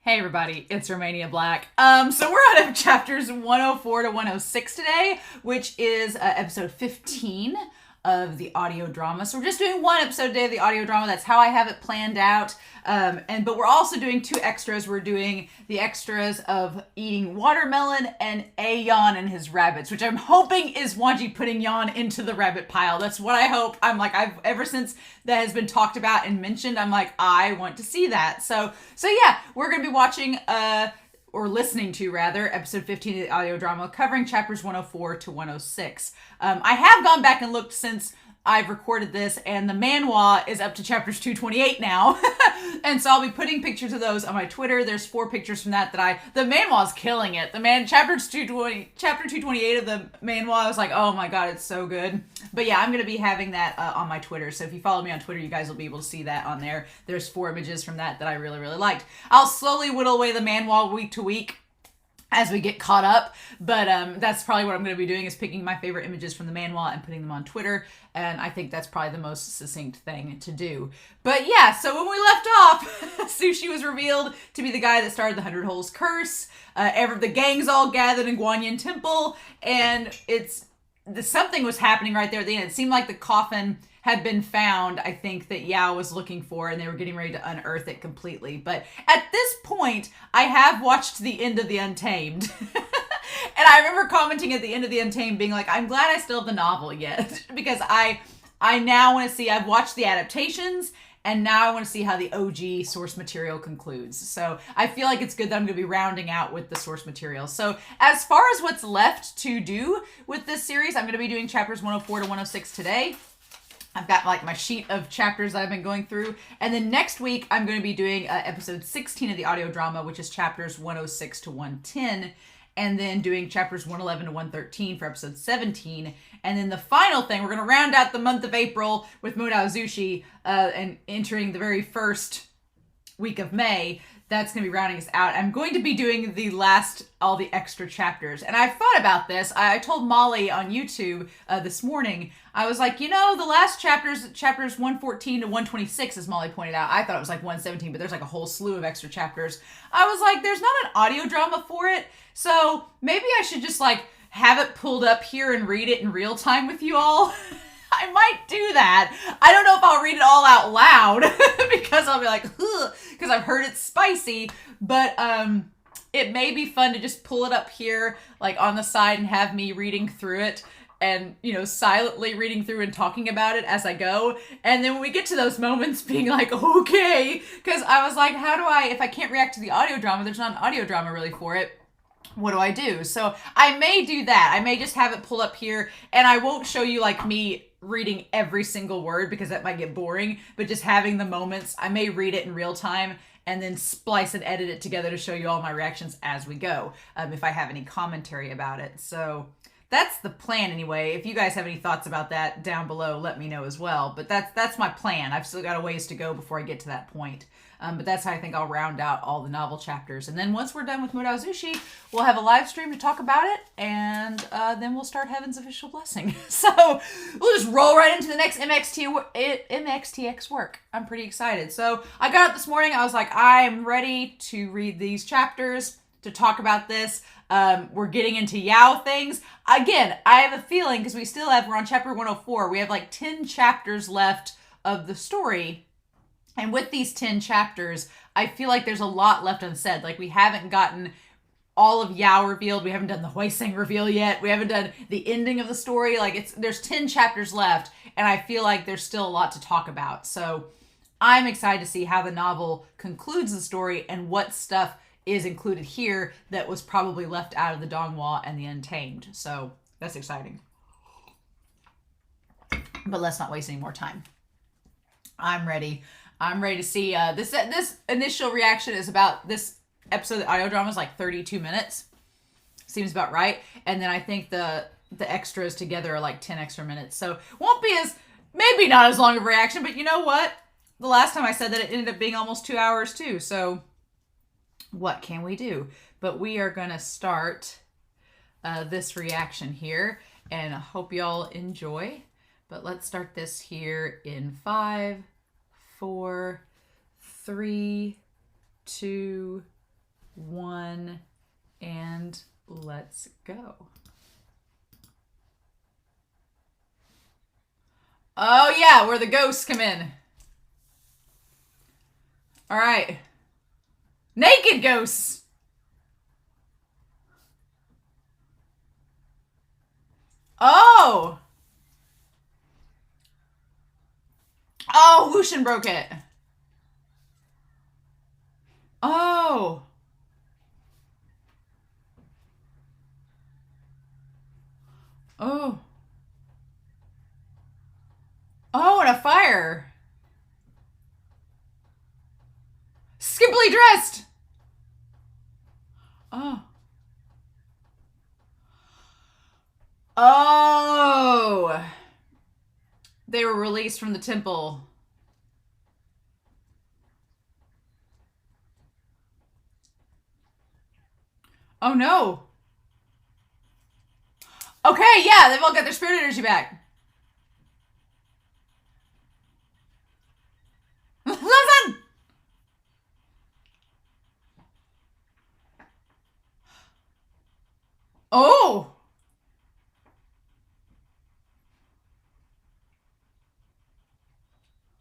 Hey everybody, it's Romania Black. So we're out of chapters 104 to 106 today, which is episode 15 of the audio drama. So we're just doing one episode a day of the audio drama. That's how I have it planned out. But we're also doing two extras. We're doing the extras of eating watermelon and A-Yuan and his rabbits, which I'm hoping is Wanji putting Yuan into the rabbit pile. That's what I hope. I've ever since that has been talked about and mentioned, I'm like, I want to see that. So yeah, we're going to be watching, or listening to rather, episode 15 of the audio drama, covering chapters 104 to 106. I have gone back and looked since I've recorded this, and the Manhua is up to chapters 228 now. And so I'll be putting pictures of those on my Twitter. There's 4 pictures from that the Manhua is killing it. Chapter 228 of the Manhua, I was like, oh my god, it's so good. But yeah, I'm going to be having that on my Twitter. So if you follow me on Twitter, you guys will be able to see that on there. There's 4 images from that I really, really liked. I'll slowly whittle away the Manhua week to week as we get caught up, but that's probably what I'm going to be doing, is picking my favorite images from the Manhwa and putting them on Twitter, and I think that's probably the most succinct thing to do. But yeah, so when we left off, Sushi was revealed to be the guy that started the 100 Holes curse. The gang's all gathered in Guanyin Temple, and something was happening right there at the end. It seemed like the coffin had been found, I think, that Yao was looking for, and they were getting ready to unearth it completely. But at this point, I have watched the end of the Untamed. And I remember commenting at the end of the Untamed being like, I'm glad I still have the novel yet. Because I now want to see, I've watched the adaptations, and now I want to see how the OG source material concludes. So I feel like it's good that I'm going to be rounding out with the source material. So as far as what's left to do with this series, I'm going to be doing chapters 104 to 106 today. I've got like my sheet of chapters that I've been going through. And then next week, I'm going to be doing episode 16 of the audio drama, which is chapters 106 to 110. And then doing chapters 111 to 113 for episode 17. And then the final thing, we're going to round out the month of April with Modao Zushi and entering the very first week of May. That's going to be rounding us out. I'm going to be doing all the extra chapters. And I thought about this. I told Molly on YouTube this morning, I was like, the last chapters 114 to 126, as Molly pointed out, I thought it was like 117, but there's like a whole slew of extra chapters. I was like, there's not an audio drama for it. So maybe I should just like have it pulled up here and read it in real time with you all. I might do that. I don't know if I'll read it all out loud because I'll be like, because I've heard it's spicy, but it may be fun to just pull it up here, like on the side, and have me reading through it and, silently reading through and talking about it as I go. And then when we get to those moments, being like, okay, because I was like, if I can't react to the audio drama, there's not an audio drama really for it. What do I do? So I may do that. I may just have it pull up here, and I won't show you like me reading every single word because that might get boring, but just having the moments. I may read it in real time and then splice and edit it together to show you all my reactions as we go, if I have any commentary about it. So that's the plan anyway. If you guys have any thoughts about that down below, let me know as well. But that's my plan. I've still got a ways to go before I get to that point. But that's how I think I'll round out all the novel chapters. And then once we're done with Modao Zushi, we'll have a live stream to talk about it. And then we'll start Heaven's Official Blessing. So we'll just roll right into the next MXTX work. I'm pretty excited. So I got up this morning. I was like, I'm ready to read these chapters, to talk about this. We're getting into Yao things. Again, I have a feeling, because we're on chapter 104. We have like 10 chapters left of the story. And with these 10 chapters, I feel like there's a lot left unsaid. Like, we haven't gotten all of Yao revealed. We haven't done the Huiseng reveal yet. We haven't done the ending of the story. Like, there's 10 chapters left, and I feel like there's still a lot to talk about. So I'm excited to see how the novel concludes the story and what stuff is included here that was probably left out of the donghua and the Untamed. So that's exciting. But let's not waste any more time. I'm ready to see. This initial reaction is about this episode of the audio drama is like 32 minutes. Seems about right. And then I think the extras together are like 10 extra minutes. So won't be maybe not as long of a reaction, but you know what? The last time I said that, it ended up being almost 2 hours too. So what can we do? But we are going to start this reaction here, and I hope y'all enjoy. But let's start this here in 5, 4, 3, 2, 1, and let's go. Oh yeah, where the ghosts come in. All right. Naked ghosts. Oh. Oh, Wushin broke it. Oh. Oh. Oh, and a fire. Skimpily dressed. Oh. Oh. They were released from the temple. Oh no. Okay, yeah, they've all got their spirit energy back. Listen! Oh!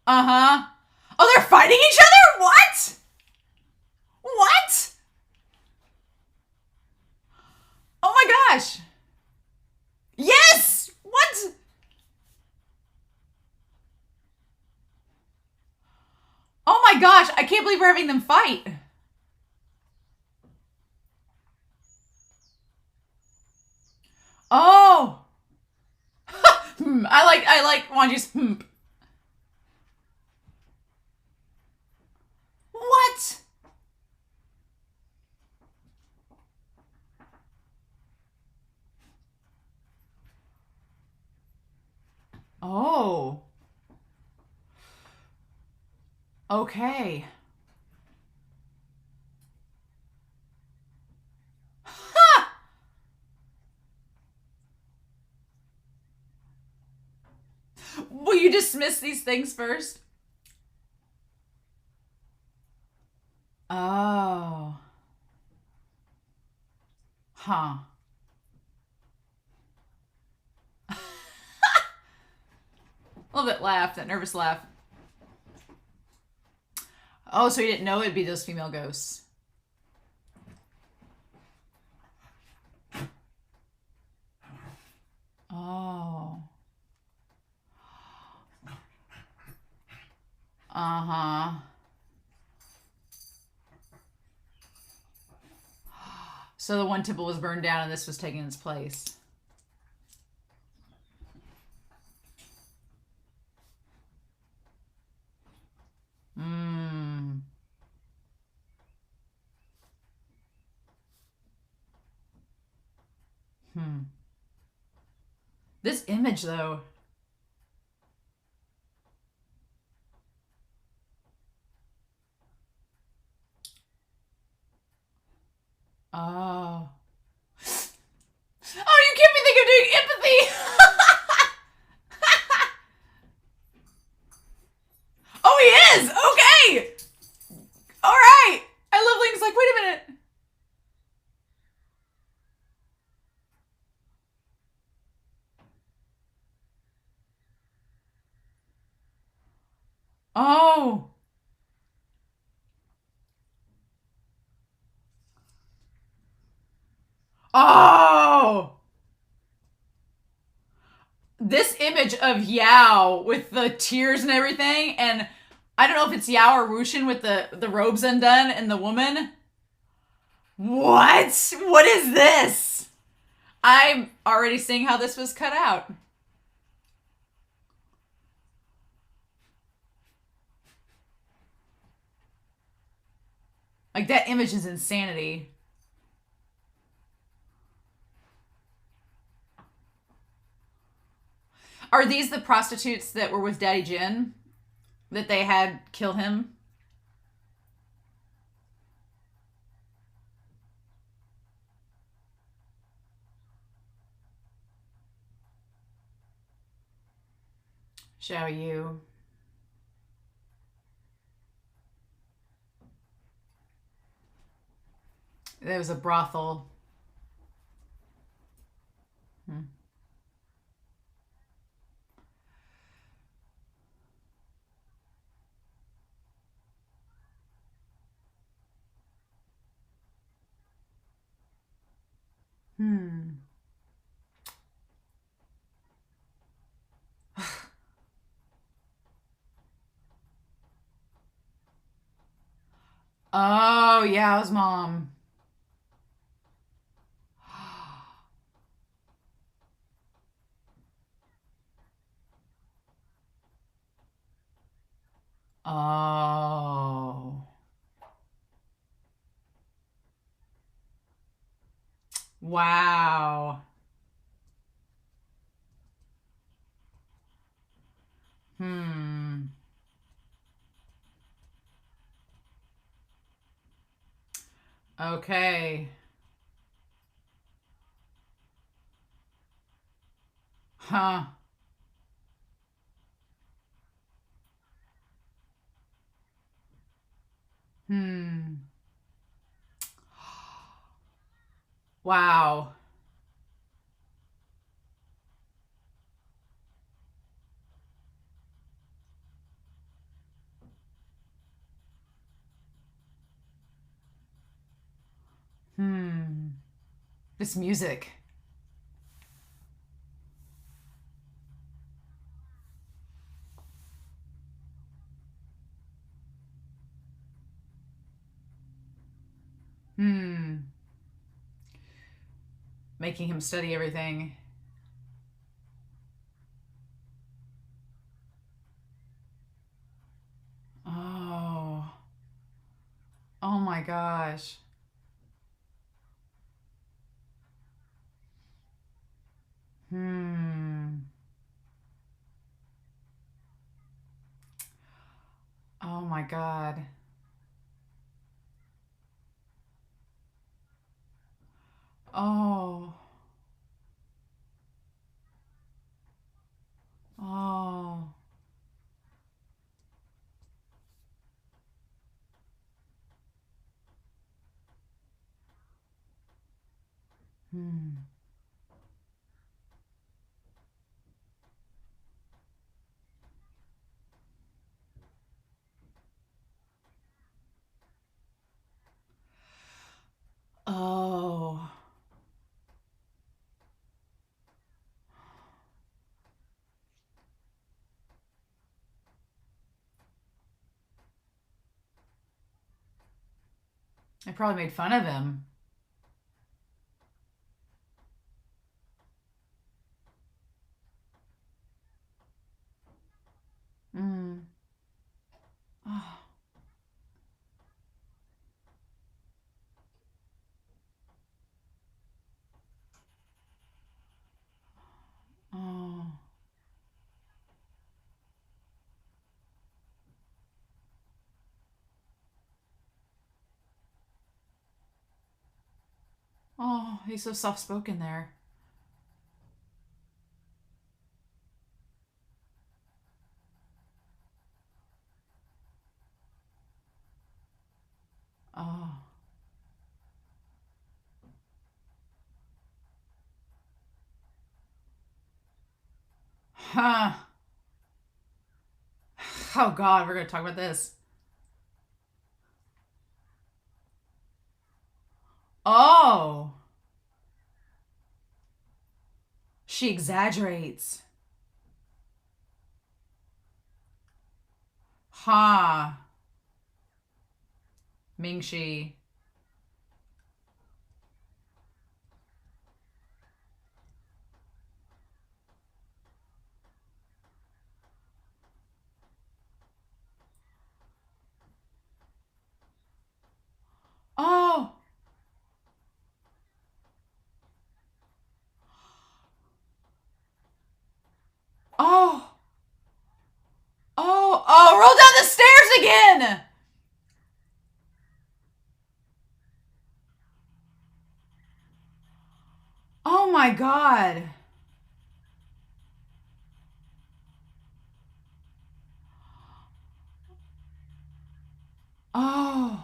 Uh-huh. Oh, they're fighting each other? What? What? Oh my gosh. Yes! What? Oh my gosh, I can't believe we're having them fight. Oh. I like Wanji's What? Oh. Okay. Will you dismiss these things first? Oh. Huh. A little bit laugh, that nervous laugh. Oh, so he didn't know it'd be those female ghosts. Oh. Uh-huh. So the one temple was burned down and this was taking its place. Hmm. This image, though. Oh. Oh, you can't be thinking of doing empathy! Oh, he is! Okay! Alright! I love Link's like, wait a minute. Oh. Oh! This image of Yao with the tears and everything, and I don't know if it's Yao or Wushin with the robes undone and the woman. What? What is this? I'm already seeing how this was cut out. Like, that image is insanity. Are these the prostitutes that were with Daddy Jin? That they had kill him? Xiao Yu. There was a brothel. Hmm. Oh, Yao's mom. Oh. Wow. Hmm. Okay. Huh. Hmm. Wow. Hmm. This music. Hmm. Making him study everything. Oh. Oh my gosh. Hmm. Oh my God. Oh. Oh. Hmm. Oh. They probably made fun of him. Hmm. Oh. Oh. Oh. He's so soft spoken there. Oh. Huh. Oh God, we're gonna talk about this. Oh. She exaggerates. Ha. Mingxi. Oh. Oh. Oh. Oh. Roll down the stairs again. Oh my God. Oh.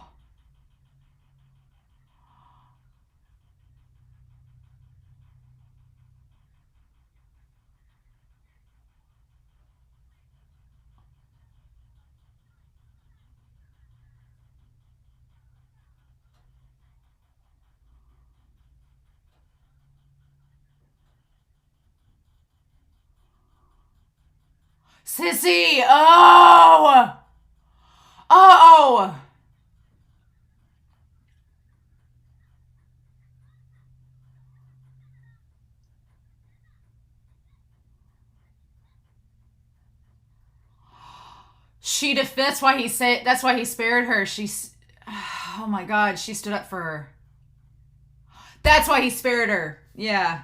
Sissy! Oh! Oh! That's why he said. That's why he spared her. She's. Oh my God! She stood up for her. That's why he spared her. Yeah.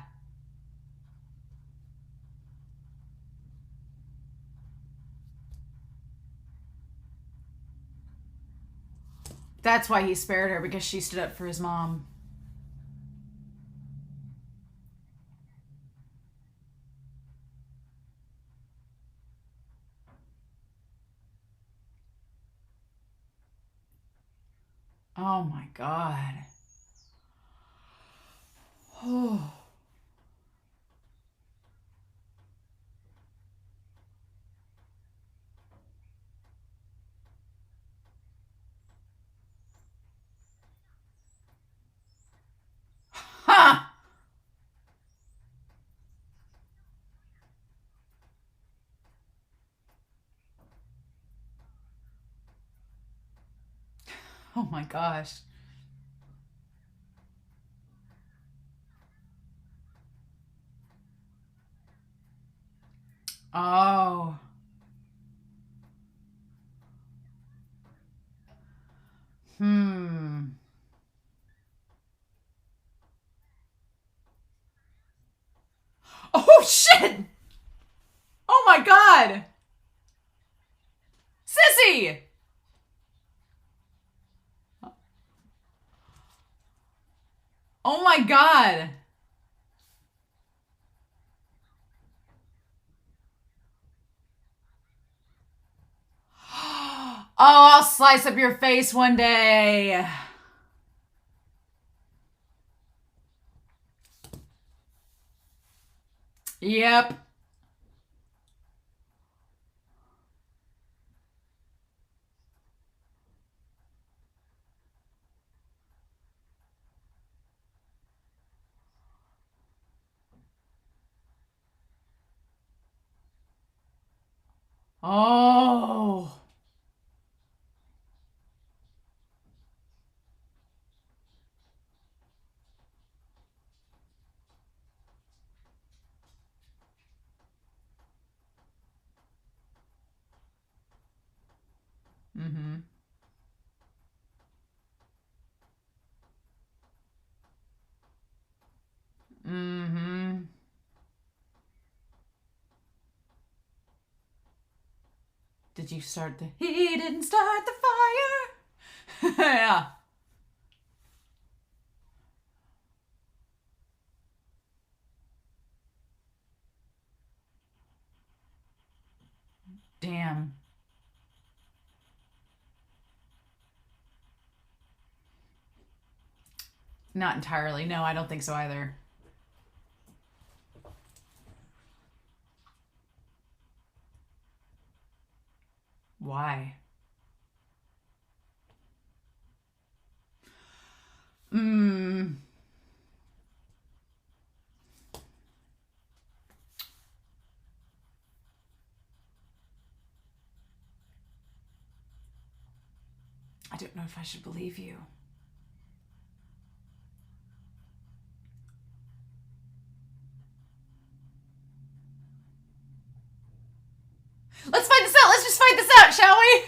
That's why he spared her, because she stood up for his mom. Oh my God. Oh. Ha! Oh my gosh. Oh. Hmm. Oh shit! Oh my God! Sissy! Oh my God! Oh, I'll slice up your face one day. Yep. Oh. Mm-hmm. Mm-hmm. Did you start the... He didn't start the fire. Yeah. Damn. Not entirely. No, I don't think so either. Why? Hmm. I don't know if I should believe you. Let's fight this out. Let's just fight this out, shall we?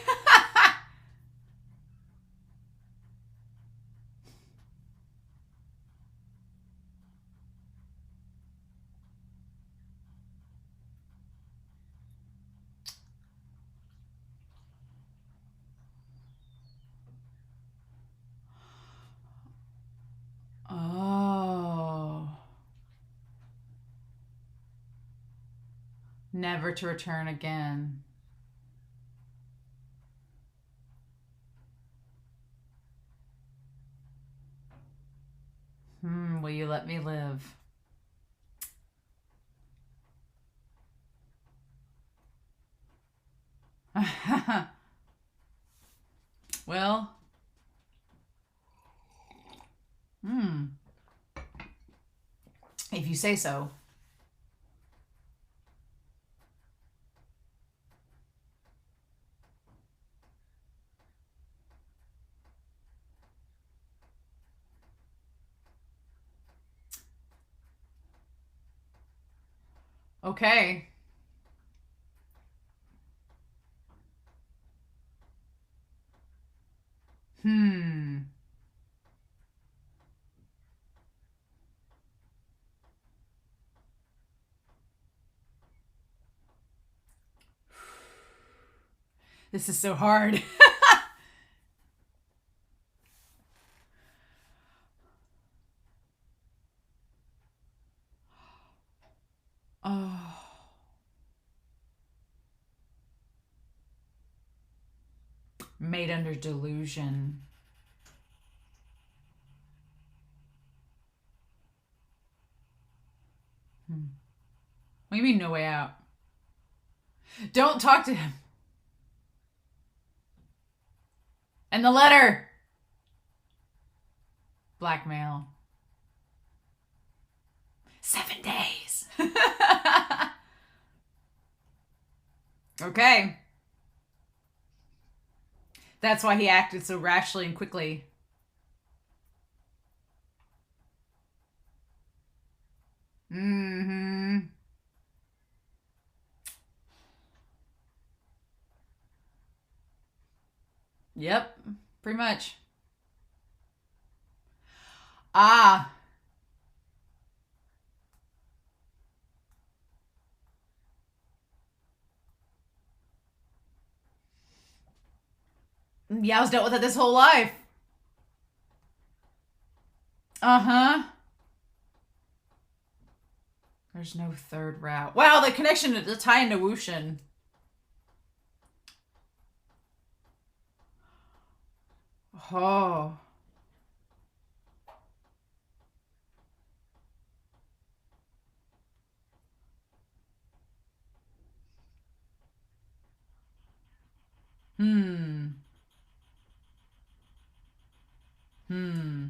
Oh. Never to return again. Will you let me live? Well. If you say so. Okay. Hmm. This is so hard. Oh. Made under delusion. What do you mean, no way out? Don't talk to him. And the letter. Blackmail. 7 days. Okay. That's why he acted so rashly and quickly. Mm-hmm. Yep, pretty much. Ah. Yao's dealt with it this whole life. Uh-huh. There's no third route. Wow, the connection to the tie into Wushin. Oh. Hmm. Hmm.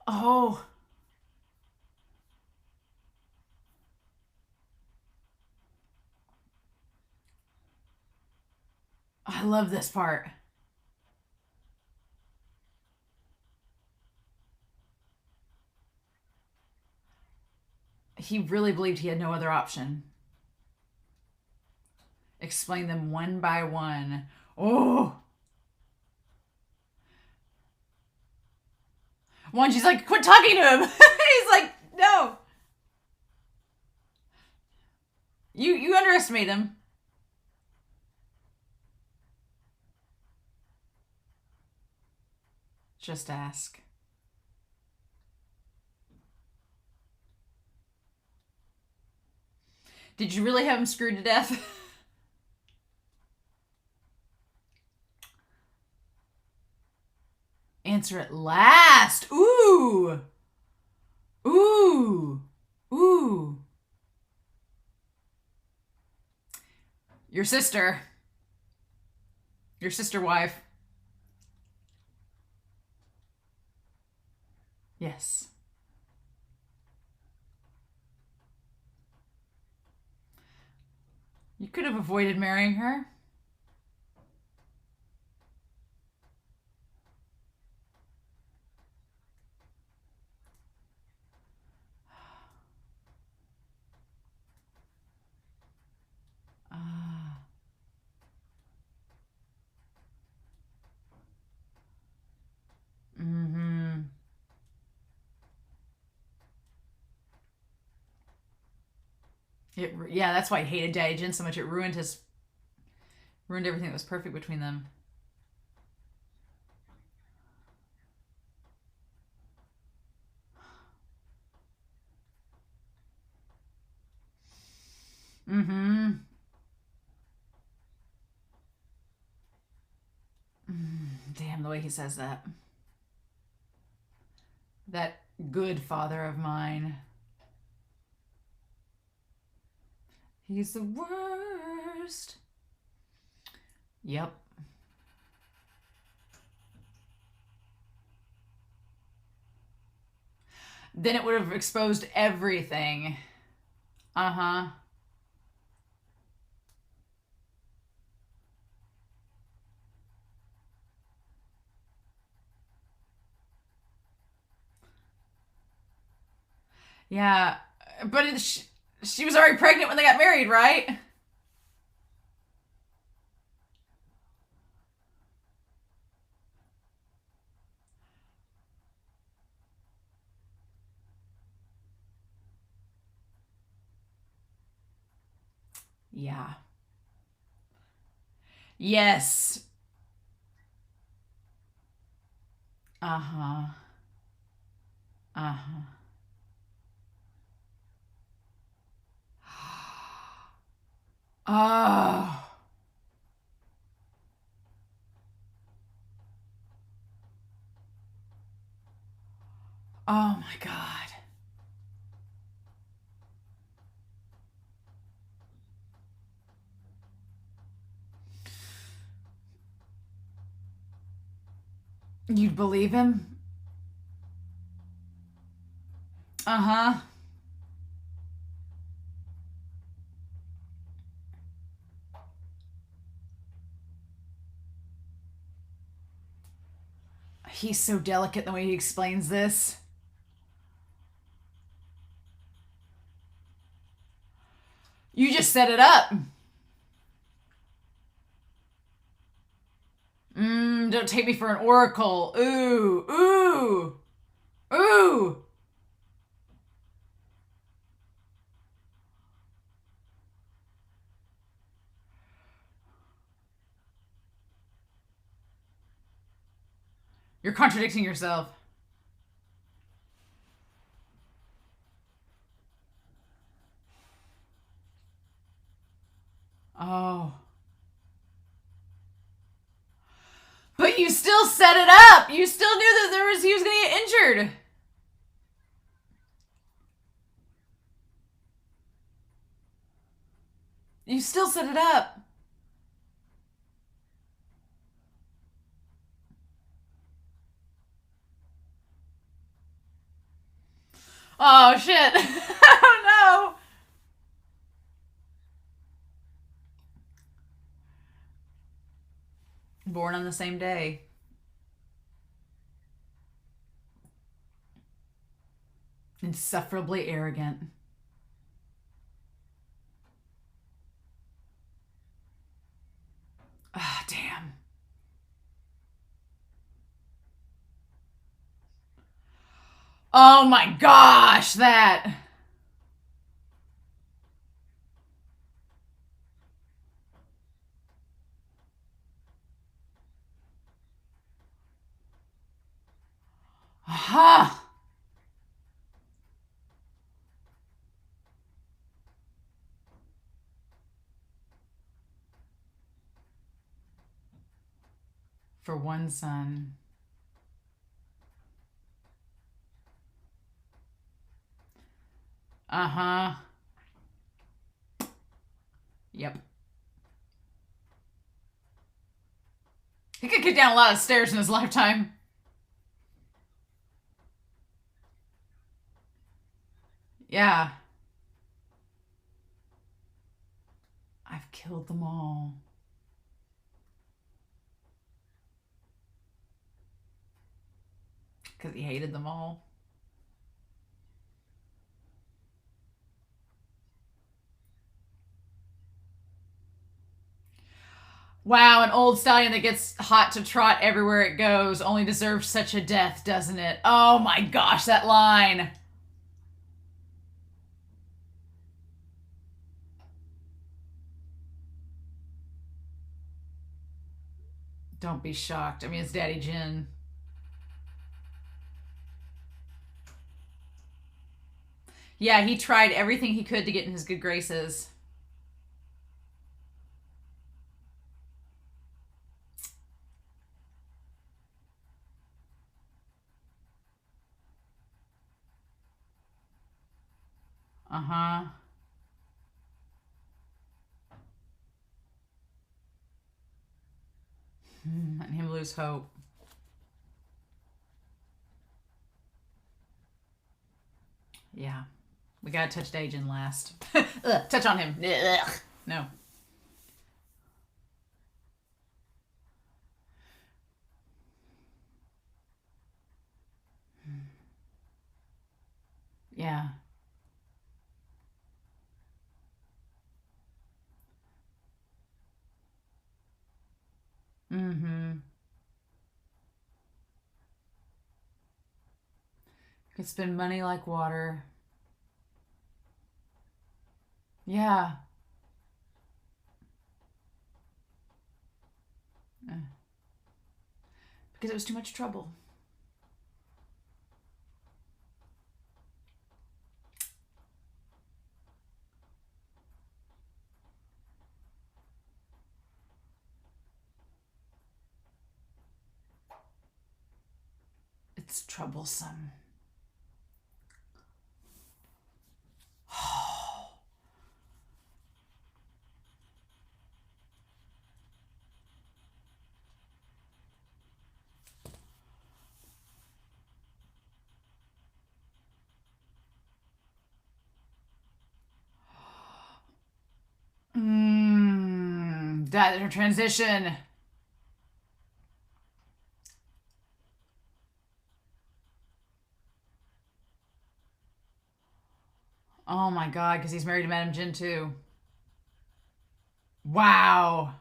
Oh. I love this part. He really believed he had no other option. Explain them one by one. Oh. One, she's like, quit talking to him. He's like, no. You underestimate him. Just ask. Did you really have him screwed to death? Answer at last. Ooh. Ooh. Ooh. Your sister. Your sister wife. Yes. You could have avoided marrying her. Ah. Mm-hmm. Yeah, that's why I hated Daddy Jin so much. It ruined everything that was perfect between them. Mm-hmm. Damn, the way he says that. That good father of mine. He's the worst. Yep. Then it would have exposed everything. Uh-huh. Yeah, but she was already pregnant when they got married, right? Yeah. Yes. Uh huh. Uh huh. Oh. Oh my God. You'd believe him? Uh huh. He's so delicate the way he explains this. You just set it up. Don't take me for an oracle. Ooh, ooh, ooh. You're contradicting yourself. Oh. But you still set it up. You still knew that he was going to get injured. You still set it up. Oh shit. Oh no. Born on the same day. Insufferably arrogant. Ah, oh, damn. Oh my gosh, that. Aha. For one son. Uh huh. Yep. He could get down a lot of stairs in his lifetime. Yeah. I've killed them all. Because he hated them all. Wow, an old stallion that gets hot to trot everywhere it goes only deserves such a death, doesn't it? Oh my gosh, that line. Don't be shocked. I mean, it's Daddy Jin. Yeah, he tried everything he could to get in his good graces. Uh huh. Letting him lose hope. Yeah. We gotta touch Dajin last. Ugh, touch on him. Ugh. No. Yeah. Mm-hmm. Could spend money like water. Yeah. Because it was too much trouble. It's troublesome. That transition. Oh my god, because he's married to Madame Jin too. Wow.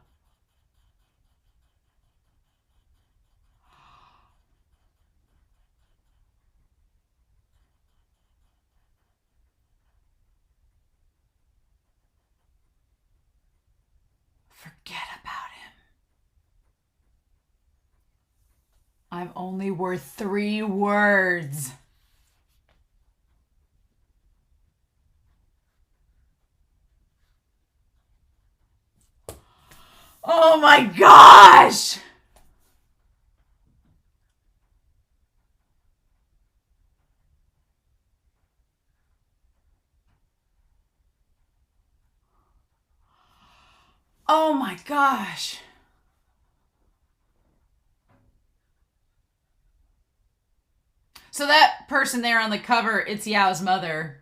Forget about him. I'm only worth 3 words. Oh my gosh! Oh my gosh. So that person there on the cover, it's Yao's mother.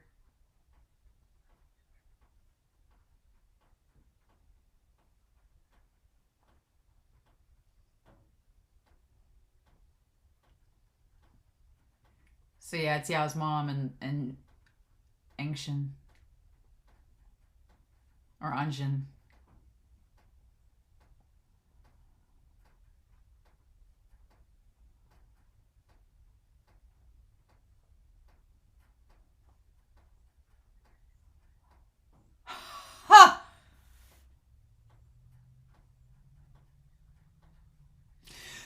So yeah, it's Yao's mom and Angshin. Or Anjin. Ha!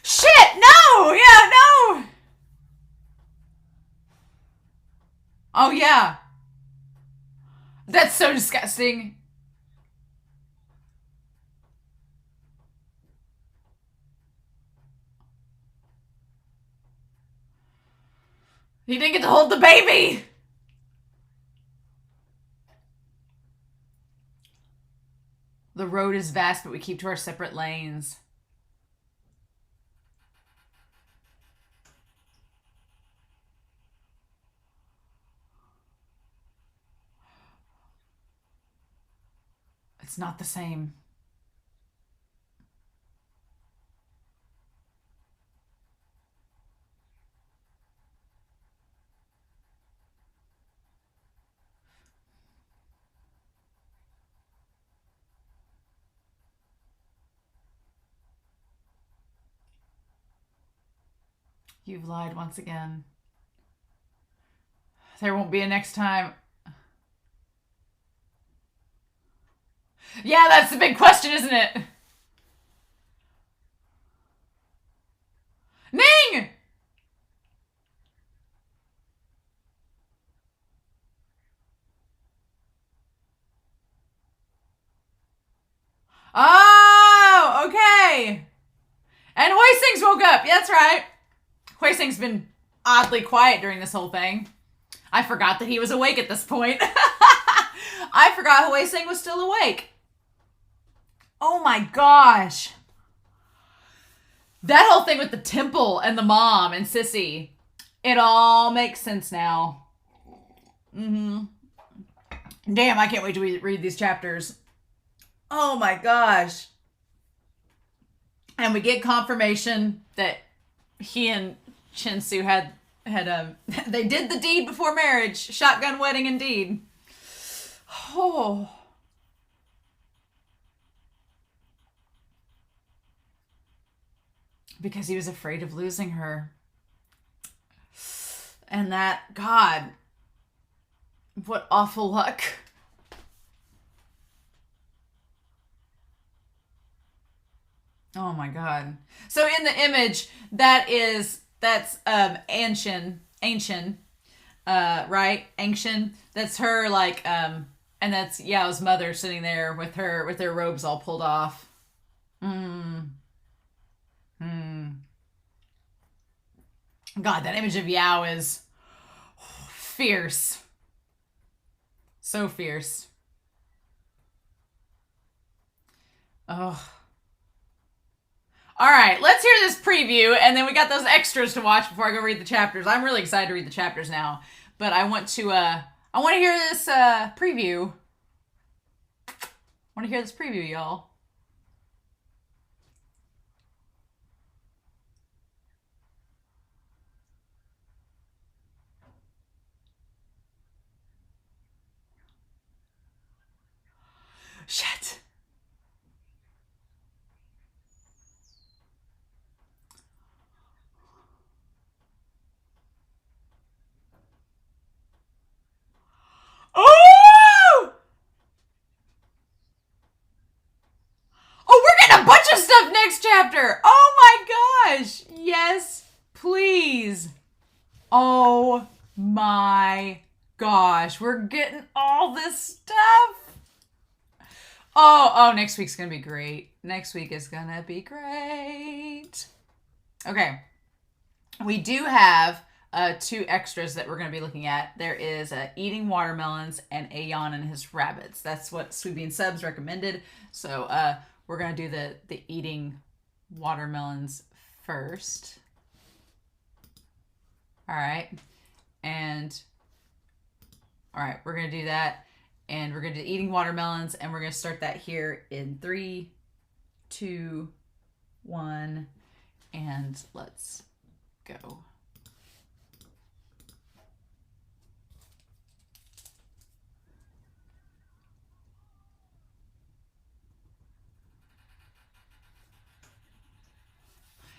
Shit! No! Yeah, no! Oh yeah. That's so disgusting. He didn't get to hold the baby! The road is vast, but we keep to our separate lanes. It's not the same. You've lied once again. There won't be a next time. Yeah, that's the big question, isn't it? Ning! Oh, okay. And Huising's woke up. Yeah, that's right. Huising's been oddly quiet during this whole thing. I forgot that he was awake at this point. I forgot Huising was still awake. Oh my gosh. That whole thing with the temple and the mom and Sisi, it all makes sense now. Mm-hmm. Damn, I can't wait to read these chapters. Oh my gosh. And we get confirmation that he and Chinsu had they did the deed before marriage. Shotgun wedding indeed. Oh. because he was afraid of losing her. And that, God, what awful luck. Oh my God. So in the image, that's ancient, right? Ancient. That's her, like, and that's Yao's mother sitting there with her robes all pulled off. Mm. Mm. God, that image of Yao is fierce. So fierce. Oh. All right, let's hear this preview, and then we got those extras to watch before I go read the chapters. I'm really excited to read the chapters now, but I want to hear this preview. I want to hear this preview, y'all. Shit. Oh! Oh, we're getting a bunch of stuff next chapter. Oh my gosh. Yes, please. Oh my gosh. We're getting all this stuff. Oh, next week's gonna be great. Next week is gonna be great. Okay. We do have two extras that we're going to be looking at. There is eating watermelons and A-Yuan and his rabbits. That's what Sweet Bean Subs recommended. So we're going to do the eating watermelons first. All right. And all right, we're going to do that. And we're going to do eating watermelons, and we're going to start that here in 3, 2, 1, and let's go.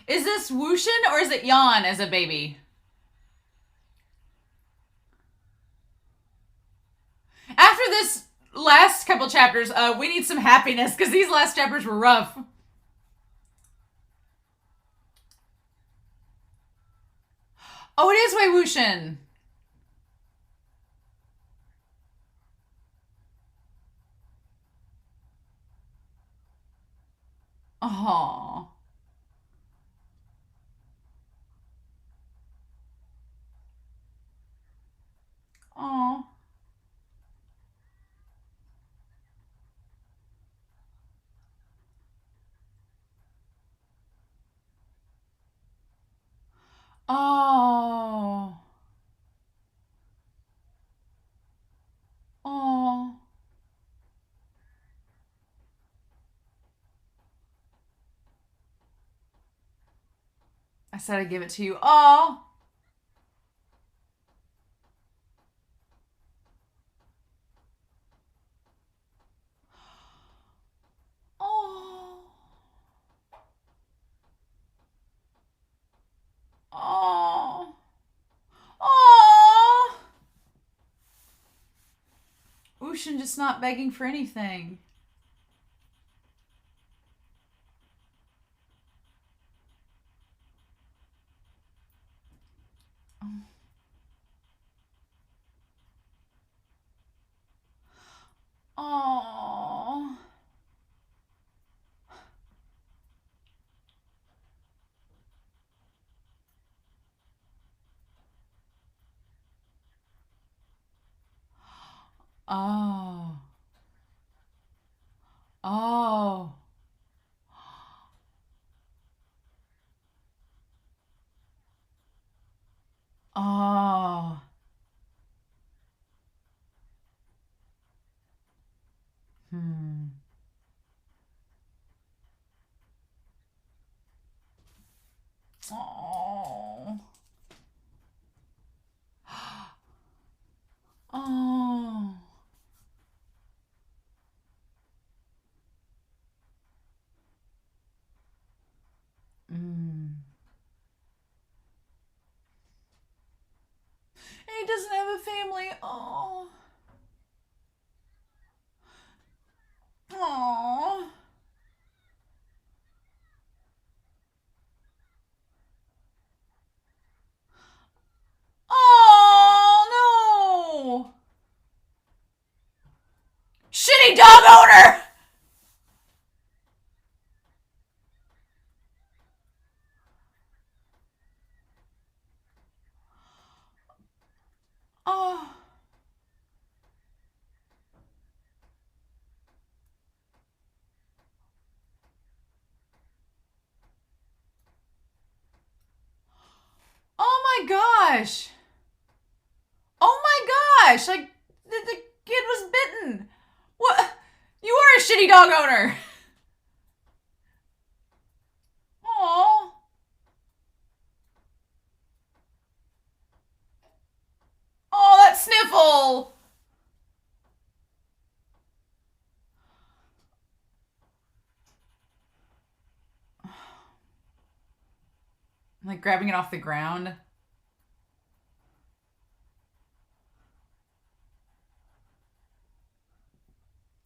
Is this Wushin or is it Yan as a baby? After this last couple chapters, we need some happiness because these last chapters were rough. Oh, it is Wei Wuxian. Oh. Oh. Oh. Oh. I said I'd give it to you. Oh. Oh. Oh. Oh. Wuxian just not begging for anything. Oh. Oh. Oh. Oh. Hmm. Oh. Oh. Mm. gosh. Oh my gosh. Like, the kid was bitten. What? You are a shitty dog owner. Aww. Oh, that sniffle. Like grabbing it off the ground.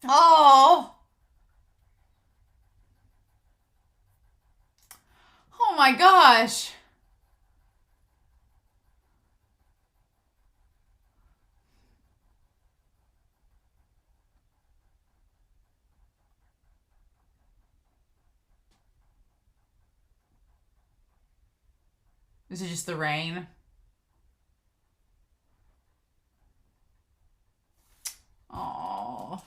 Oh. Oh my gosh. Is it just the rain? Oh.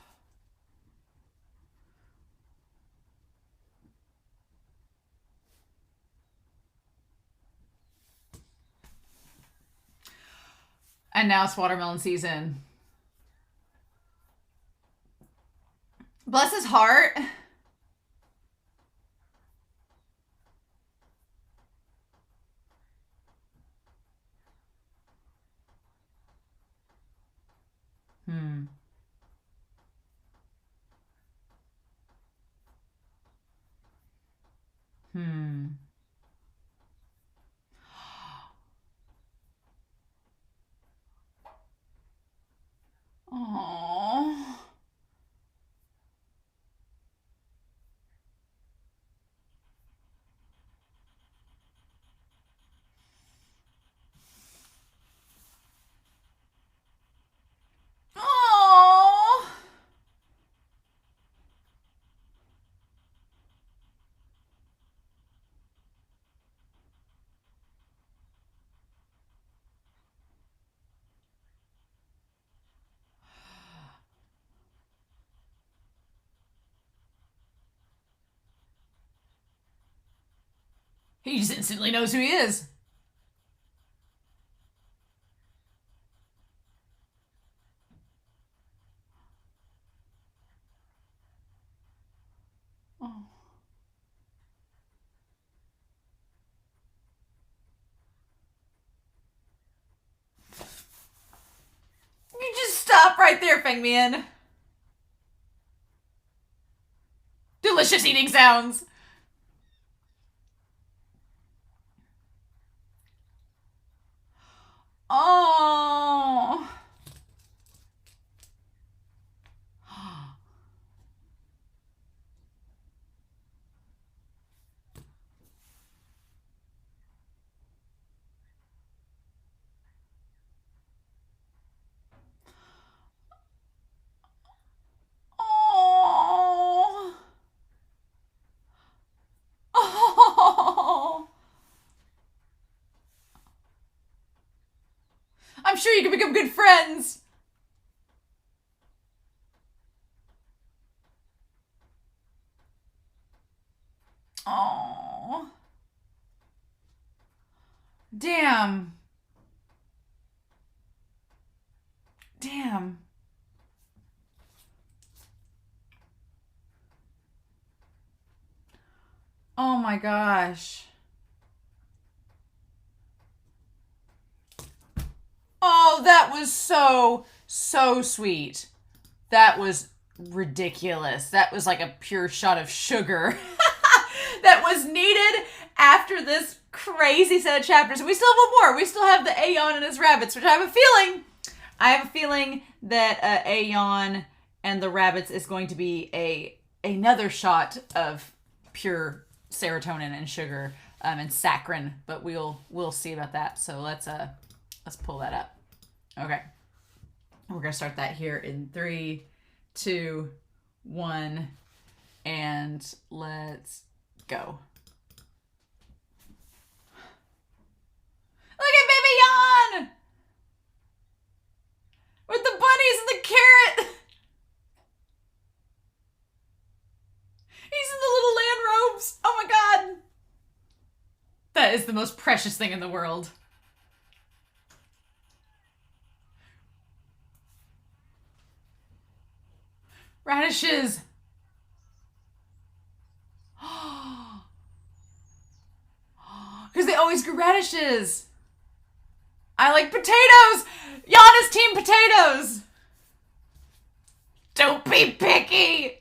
And now it's watermelon season. Bless his heart. Hmm. Hmm. Oh. Oh. He just instantly knows who he is. Oh. You just stop right there, Fengmian. Delicious eating sounds. Oh. Oh. Oh. I'm sure you can become good friends. Oh. Damn. Damn. Oh my gosh. Oh, that was so sweet. That was ridiculous. That was like a pure shot of sugar that was needed after this crazy set of chapters. And we still have one more. We still have the A-Yuan and his rabbits, which I have a feeling that A-Yuan and the rabbits is going to be another shot of pure serotonin and sugar and saccharin, but we'll see about that. So let's pull that up. Okay. We're gonna start that here in 3, 2, 1, and let's go. Look at Baby Yan! With the bunnies and the carrot! He's in the little land robes! Oh my god! That is the most precious thing in the world. Radishes. Because they always grew radishes. I like potatoes. Yana's team potatoes. Don't be picky.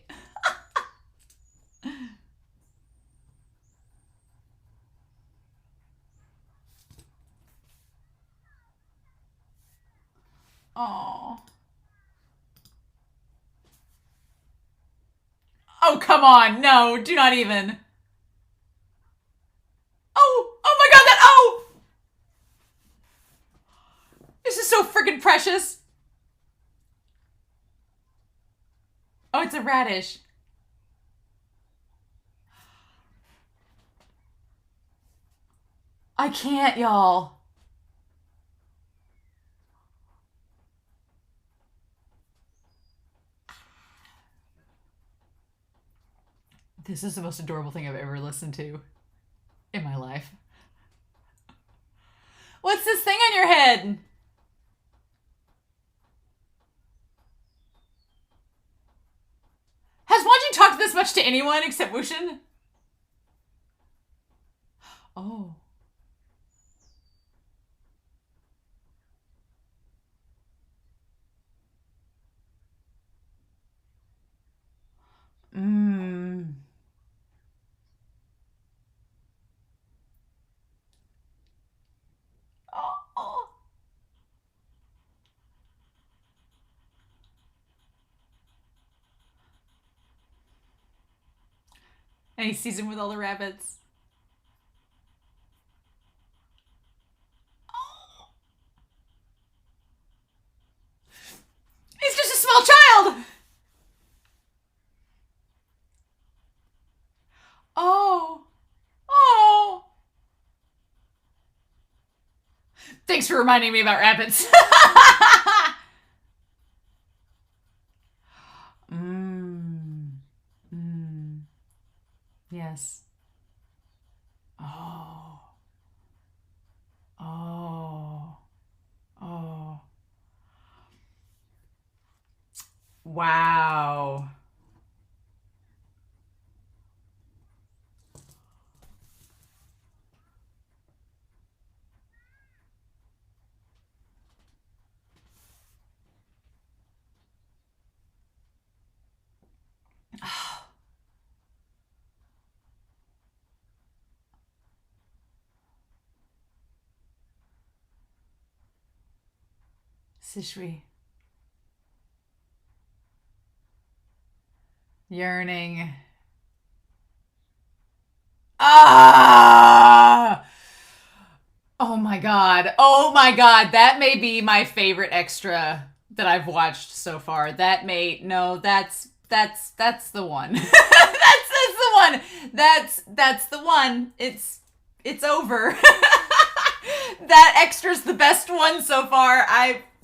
Oh. Oh, come on. No, do not even. Oh my god, that, oh! This is so freaking precious. Oh, it's a radish. I can't, y'all. This is the most adorable thing I've ever listened to in my life. What's this thing on your head? Has Wanji talked this much to anyone except Wushin? Oh. Mmm. Oh. And he sees him with all the rabbits. Oh. He's just a small child! Oh. Oh. Thanks for reminding me about rabbits. Yes. Oh. Oh. Oh. Wow. Sishri. Yearning. Ah! Oh my god. Oh my god. That may be my favorite extra that I've watched so far. That's the one. that's the one. That's the one. It's over. That extra's the best one so far.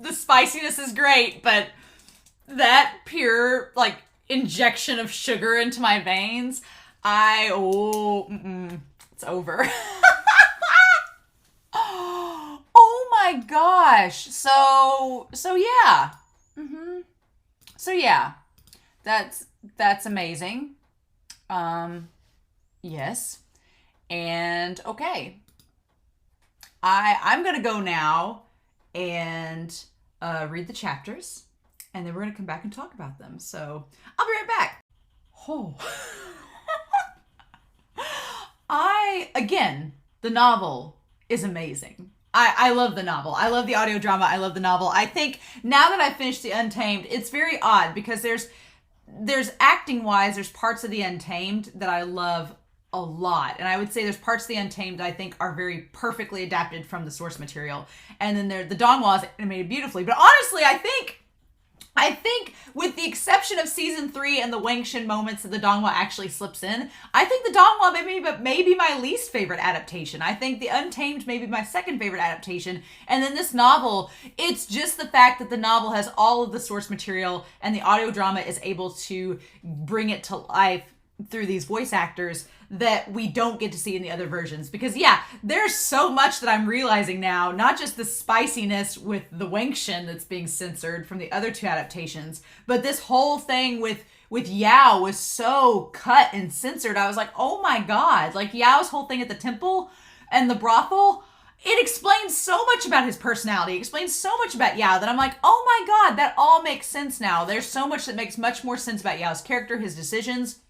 The spiciness is great, but that pure like injection of sugar into my veins, it's over. Oh my gosh. So yeah. So yeah. That's amazing. Yes. And okay. I'm gonna go now and read the chapters, and then we're gonna come back and talk about them. So I'll be right back. Oh. Again, the novel is amazing. I love the novel. I love the audio drama. I love the novel. I think now that I've finished the Untamed, it's very odd because there's acting wise, there's parts of the Untamed that I love a lot. And I would say there's parts of the Untamed that I think are very perfectly adapted from the source material. And then the donghua is animated beautifully. But honestly, I think with the exception of season 3 and the Wangshin moments that the donghua actually slips in, I think the donghua may be my least favorite adaptation. I think the Untamed may be my second favorite adaptation. And then this novel, it's just the fact that the novel has all of the source material and the audio drama is able to bring it to life through these voice actors that we don't get to see in the other versions. Because yeah, there's so much that I'm realizing now, not just the spiciness with the Wangxian that's being censored from the other two adaptations, but this whole thing with Yao was so cut and censored. I was like, oh my God, like Yao's whole thing at the temple and the brothel, it explains so much about his personality. It explains so much about Yao that I'm like, oh my God, that all makes sense now. There's so much that makes much more sense about Yao's character, his decisions,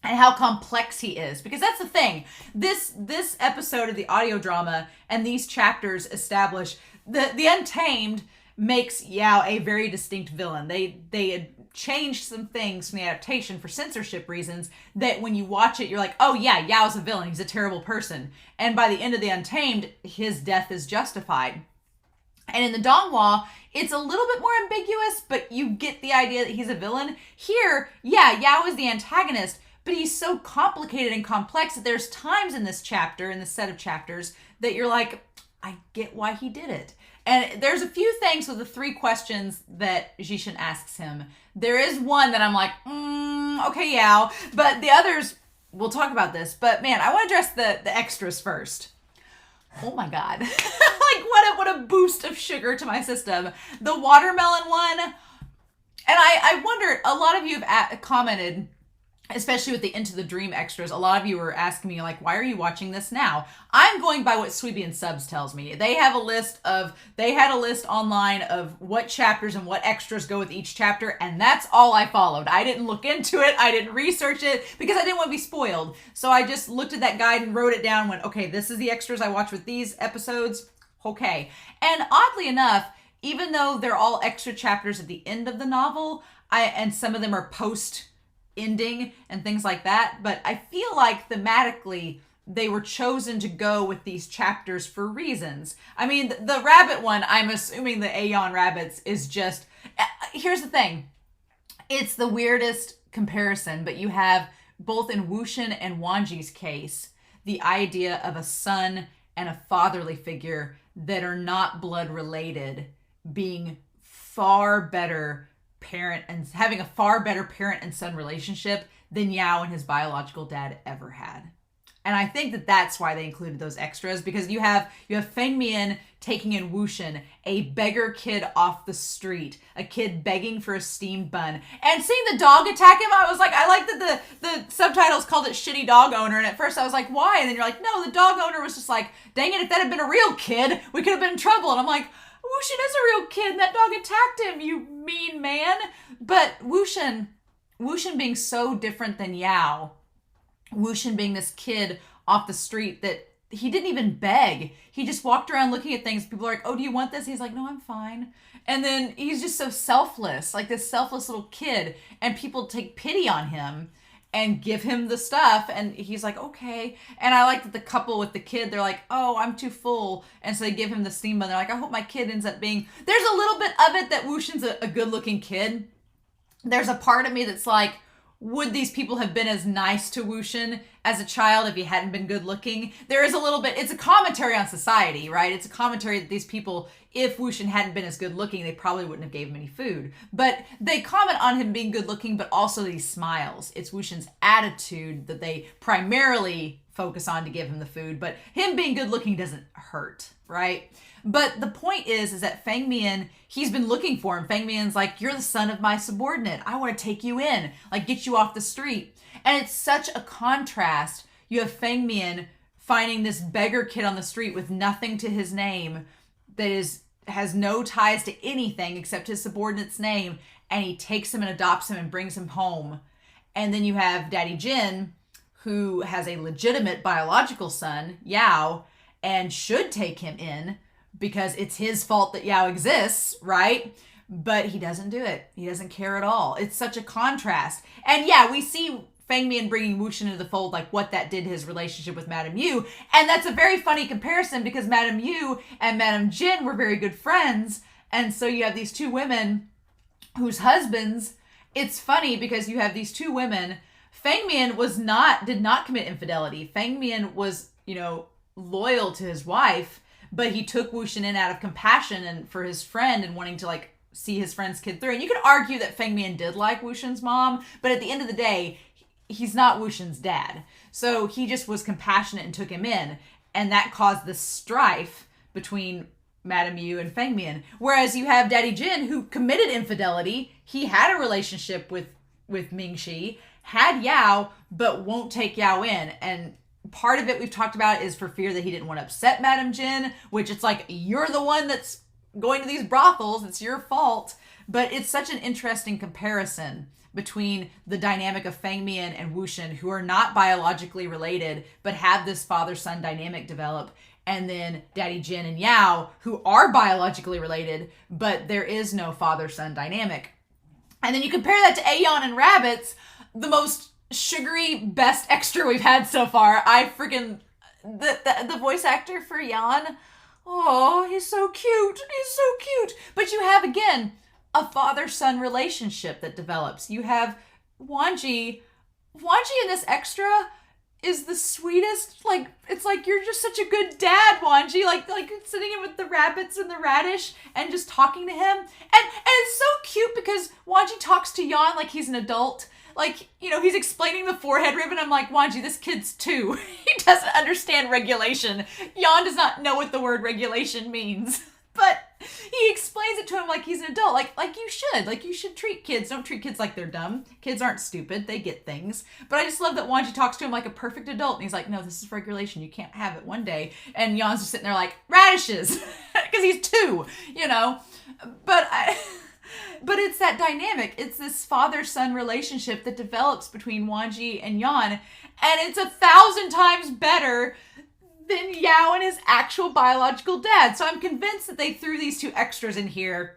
and how complex he is. Because that's the thing. This episode of the audio drama and these chapters establish the Untamed makes Yao a very distinct villain. They had changed some things from the adaptation for censorship reasons that when you watch it, you're like, oh yeah, Yao's a villain. He's a terrible person. And by the end of the Untamed, his death is justified. And in the donghua, it's a little bit more ambiguous, but you get the idea that he's a villain. Here, yeah, Yao is the antagonist, but he's so complicated and complex that there's times in this chapter, in this set of chapters, that you're like, I get why he did it. And there's a few things with the 3 questions that Jishin asks him. There is one that I'm like, okay, Yao. But the others, we'll talk about this. But man, I want to address the extras first. Oh my God. Like what a boost of sugar to my system. The watermelon one. And I wonder, a lot of you have commented, especially with the Into the Dream extras, a lot of you were asking me, like, why are you watching this now? I'm going by what Sweetie and Subs tells me. They had a list online of what chapters and what extras go with each chapter, and that's all I followed. I didn't look into it. I didn't research it because I didn't want to be spoiled. So I just looked at that guide and wrote it down and went, okay, this is the extras I watch with these episodes. Okay. And oddly enough, even though they're all extra chapters at the end of the novel, and some of them are post ending and things like that, but I feel like thematically they were chosen to go with these chapters for reasons. I mean, the rabbit one, I'm assuming the A-Yuan and Rabbits is just, here's the thing, it's the weirdest comparison, but you have both in Wuxin and Wanji's case the idea of a son and a fatherly figure that are not blood related being far better parent and having a far better parent and son relationship than Yao and his biological dad ever had. And I think that that's why they included those extras, because you have Feng Mian taking in Wuxin, a beggar kid off the street, a kid begging for a steamed bun, and seeing the dog attack him. I was like, I like that the subtitles called it shitty dog owner, and at first I was like, why? And then you're like, no, the dog owner was just like, dang it, if that had been a real kid, we could have been in trouble. And I'm like, Wuxin is a real kid, and that dog attacked him, you mean man. But Wuxin being so different than Yao, Wuxin being this kid off the street that he didn't even beg. He just walked around looking at things. People are like, oh, do you want this? He's like, no, I'm fine. And then he's just so selfless, like this selfless little kid. And people take pity on him and give him the stuff. And he's like, okay. And I like that the couple with the kid, they're like, oh, I'm too full. And so they give him the steam bun. They're like, I hope my kid ends up being... There's a little bit of it that Wuxin's a good-looking kid. There's a part of me that's like, would these people have been as nice to Wuxin as a child if he hadn't been good looking? There is a little bit, it's a commentary on society, right? It's a commentary that these people, if Wuxin hadn't been as good looking, they probably wouldn't have gave him any food. But they comment on him being good looking, but also these smiles. It's Wuxin's attitude that they primarily focus on to give him the food, but him being good looking doesn't hurt, right? But the point is that Feng Mian, he's been looking for him. Feng Mian's like, you're the son of my subordinate. I want to take you in, like get you off the street. And it's such a contrast. You have Feng Mian finding this beggar kid on the street with nothing to his name that has no ties to anything except his subordinate's name. And he takes him and adopts him and brings him home. And then you have Daddy Jin, who has a legitimate biological son, Yao, and should take him in, because it's his fault that Yao exists, right? But he doesn't do it. He doesn't care at all. It's such a contrast. And yeah, we see Feng Mian bringing Wuxin into the fold, like what that did to his relationship with Madame Yu. And that's a very funny comparison because Madame Yu and Madame Jin were very good friends. And so you have these two women whose husbands, it's funny because you have these two women. Feng Mian did not commit infidelity. Feng Mian was, loyal to his wife, but he took Wuxin in out of compassion and for his friend and wanting to like see his friend's kid through. And you could argue that Feng Mian did like Wuxin's mom, but at the end of the day, he's not Wuxin's dad. So he just was compassionate and took him in. And that caused this strife between Madame Yu and Feng Mian. Whereas you have Daddy Jin, who committed infidelity. He had a relationship with Ming Shi, had Yao, but won't take Yao in. And part of it we've talked about is for fear that he didn't want to upset Madame Jin, which it's like, you're the one that's going to these brothels. It's your fault. But it's such an interesting comparison between the dynamic of Feng Mian and Wuxin, who are not biologically related, but have this father-son dynamic develop. And then Daddy Jin and Yao, who are biologically related, but there is no father-son dynamic. And then you compare that to A-Yuan and Rabbits, the most sugary, best extra we've had so far. I freaking... The voice actor for Yan, oh, he's so cute. He's so cute. But you have, again, a father-son relationship that develops. You have Wanji. Wanji in this extra is the sweetest. Like, it's like, you're just such a good dad, Wanji. Like sitting in with the rabbits and the radish and just talking to him. And it's so cute because Wanji talks to Yan like he's an adult. Like, you know, he's explaining the forehead ribbon. I'm like, Wanji, this kid's 2. He doesn't understand regulation. Yan does not know what the word regulation means. But he explains it to him like he's an adult. Like you should. Like, you should treat kids. Don't treat kids like they're dumb. Kids aren't stupid. They get things. But I just love that Wanji talks to him like a perfect adult. And he's like, no, this is regulation. You can't have it one day. And Yan's just sitting there like, radishes. Because he's 2, you know. But it's that dynamic. It's this father-son relationship that develops between Wanji and Yan. And it's 1,000 times better than Yao and his actual biological dad. So I'm convinced that they threw these 2 extras in here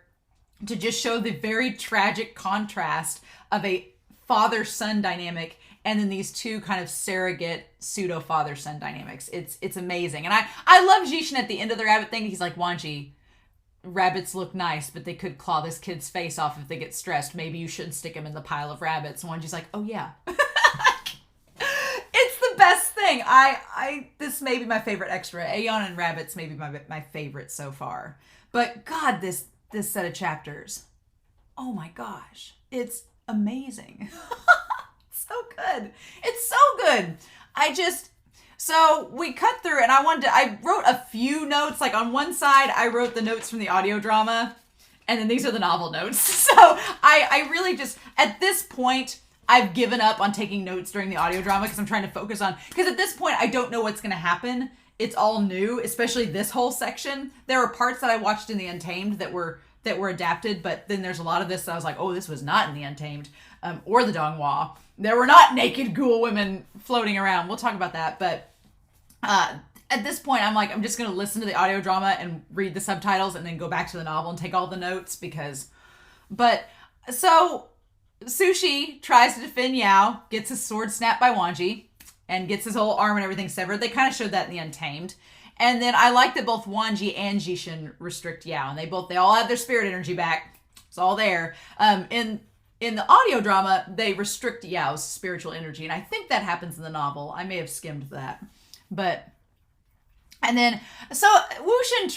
to just show the very tragic contrast of a father-son dynamic and then these 2 kind of surrogate pseudo-father-son dynamics. It's amazing. And I love Jishin at the end of the rabbit thing. He's like, Wanji, rabbits look nice, but they could claw this kid's face off if they get stressed. Maybe you should stick him in the pile of rabbits. And Wanji's like, oh yeah. It's the best thing. This may be my favorite extra. A-Yuan and Rabbits may be my favorite so far. But God, this set of chapters, oh my gosh, it's amazing. So good. It's so good. So we cut through and I wrote a few notes. Like on one side, I wrote the notes from the audio drama and then these are the novel notes. So I really just, at this point, I've given up on taking notes during the audio drama because I'm trying to focus on, because at this point, I don't know what's going to happen. It's all new, especially this whole section. There were parts that I watched in the Untamed that were adapted, but then there's a lot of this that I was like, oh, this was not in the Untamed or the donghua. There were not naked ghoul women floating around. We'll talk about that. But at this point, I'm like, I'm just going to listen to the audio drama and read the subtitles and then go back to the novel and take all the notes so Sushi tries to defend Yao, gets his sword snapped by Wanji, and gets his whole arm and everything severed. They kind of showed that in the Untamed. And then I like that both Wanji and Jishin restrict Yao, and they all have their spirit energy back. It's all there. In the audio drama, they restrict Yao's spiritual energy, and I think that happens in the novel. I may have skimmed that. And then, so Wuxin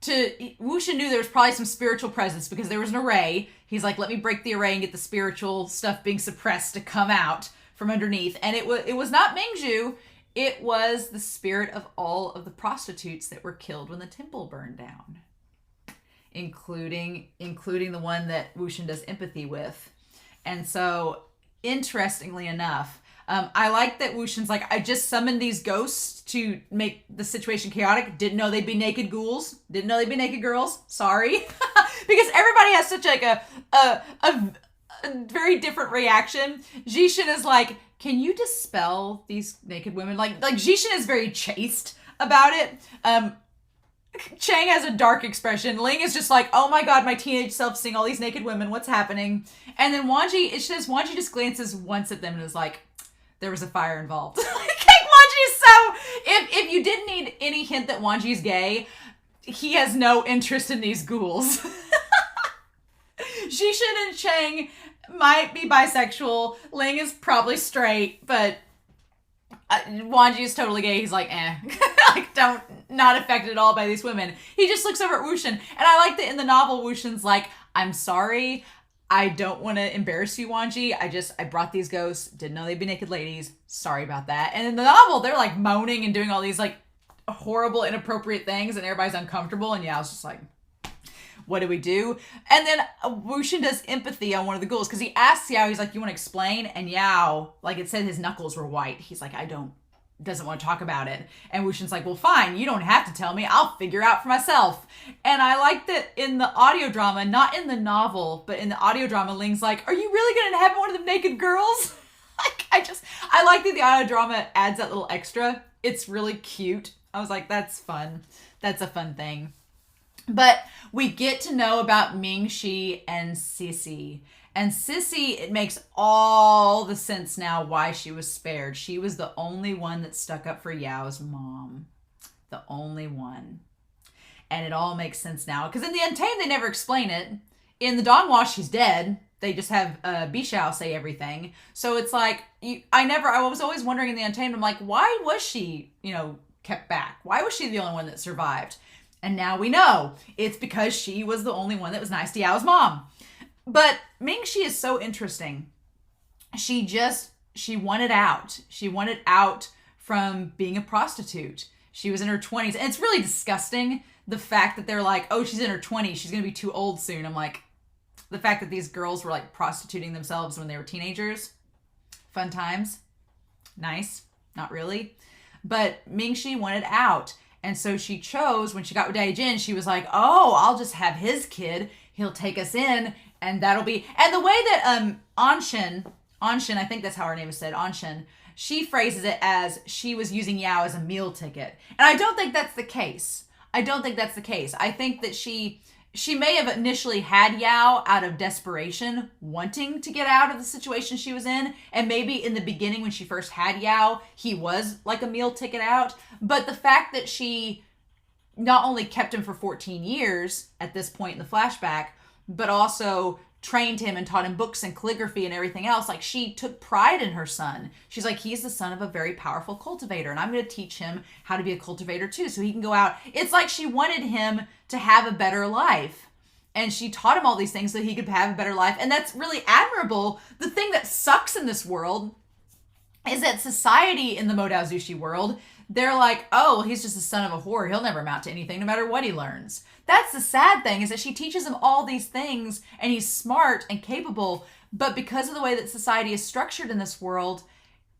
knew there was probably some spiritual presence because there was an array. He's like, let me break the array and get the spiritual stuff being suppressed to come out from underneath. And it was not Mingzhu. It was the spirit of all of the prostitutes that were killed when the temple burned down, including the one that Wuxin does empathy with. And so, interestingly enough, I like that Wuxin's like, I just summoned these ghosts to make the situation chaotic. Didn't know they'd be naked ghouls. Didn't know they'd be naked girls. Sorry. Because everybody has such like a very different reaction. Jishin is like, can you dispel these naked women? Like Jishin is very chaste about it. Chang has a dark expression. Ling is just like, oh my god, my teenage self seeing all these naked women. What's happening? And then Wanji just glances once at them and is like, there was a fire involved. Like, Wanji is so... If you didn't need any hint that Wanji's gay, he has no interest in these ghouls. Jishin and Chang might be bisexual. Ling is probably straight, but Wanji is totally gay. He's like, like, not affected at all by these women. He just looks over at Wuxin. And I like that in the novel, Wuxin's like, I'm sorry. I don't want to embarrass you, Wanji. I brought these ghosts. Didn't know they'd be naked ladies. Sorry about that. And in the novel, they're like moaning and doing all these like horrible, inappropriate things, and everybody's uncomfortable. And Yao's just like, what do we do? And then Wuxin does empathy on one of the ghouls because he asks Yao, he's like, you want to explain? And Yao, like it said his knuckles were white. He's like, doesn't want to talk about it. And Wuxin's like, well, fine, you don't have to tell me. I'll figure out for myself. And I like that in the audio drama, not in the novel, but in the audio drama, Ling's like, are you really going to have one of them naked girls? I like that the audio drama adds that little extra. It's really cute. I was like, that's fun. That's a fun thing. But we get to know about Mingxi and Sisi. And Sisi, it makes all the sense now why she was spared. She was the only one that stuck up for Yao's mom. The only one. And it all makes sense now. Because in the Untamed, they never explain it. In the donghua, she's dead. They just have Bishao say everything. So it's like, I was always wondering in the Untamed, I'm like, why was she, kept back? Why was she the only one that survived? And now we know. It's because she was the only one that was nice to Yao's mom. But Mingxi is so interesting. She wanted out. She wanted out from being a prostitute. She was in her 20s. And it's really disgusting, the fact that they're like, oh, she's in her 20s. She's going to be too old soon. I'm like, the fact that these girls were like prostituting themselves when they were teenagers. Fun times. Nice. Not really. But Mingxi wanted out. And so she chose, when she got with Daddy Jin, she was like, oh, I'll just have his kid. He'll take us in. And that'll be, and the way that Anshin, I think that's how her name is said, Anshin, she phrases it as she was using Yao as a meal ticket. And I don't think that's the case. I think that she may have initially had Yao out of desperation, wanting to get out of the situation she was in. And maybe in the beginning when she first had Yao, he was like a meal ticket out. But the fact that she not only kept him for 14 years at this point in the flashback, but also trained him and taught him books and calligraphy and everything else. Like, she took pride in her son. She's like, he's the son of a very powerful cultivator, and I'm going to teach him how to be a cultivator too, so he can go out. It's like she wanted him to have a better life. And she taught him all these things so he could have a better life. And that's really admirable. The thing that sucks in this world is that society in the Modao Zushi world, they're like, oh, he's just the son of a whore. He'll never amount to anything no matter what he learns. That's the sad thing, is that she teaches him all these things and he's smart and capable. But because of the way that society is structured in this world,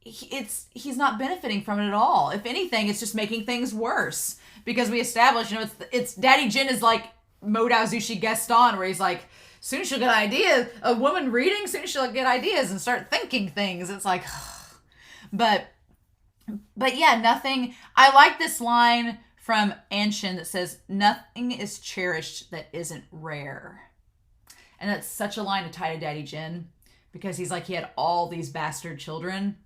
he's not benefiting from it at all. If anything, it's just making things worse. Because we established, it's Daddy Jin is like Modao Zushi Gaston, where he's like, soon as she'll get ideas, a woman reading, soon as she'll get ideas and start thinking things. It's like, but yeah, nothing. I like this line from Anshin that says, nothing is cherished that isn't rare. And that's such a line to tie to Daddy Jin, because he's like, he had all these bastard children,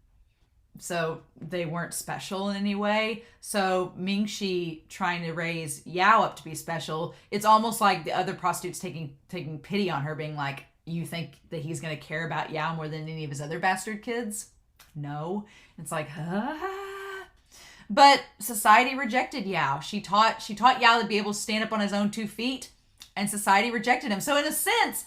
so they weren't special in any way. So Mingxi trying to raise Yao up to be special, it's almost like the other prostitutes taking pity on her, being like, you think that he's going to care about Yao more than any of his other bastard kids? No. It's like, But society rejected Yao. She taught Yao to be able to stand up on his own 2 feet, and society rejected him. So in a sense,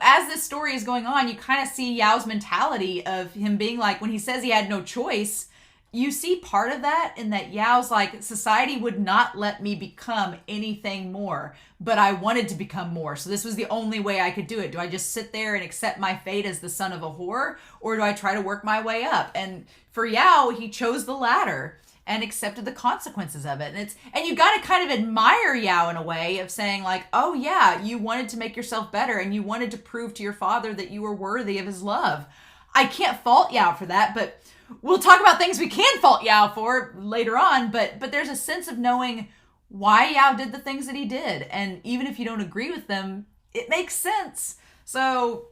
as this story is going on, you kind of see Yao's mentality of him being like, when he says he had no choice, you see part of that in that Yao's like, society would not let me become anything more, but I wanted to become more. So this was the only way I could do it. Do I just sit there and accept my fate as the son of a whore, or do I try to work my way up? And for Yao, he chose the latter and accepted the consequences of it. And you got to kind of admire Yao in a way of saying like, oh yeah, you wanted to make yourself better and you wanted to prove to your father that you were worthy of his love. I can't fault Yao for that, but we'll talk about things we can fault Yao for later on. But there's a sense of knowing why Yao did the things that he did. And even if you don't agree with them, it makes sense. So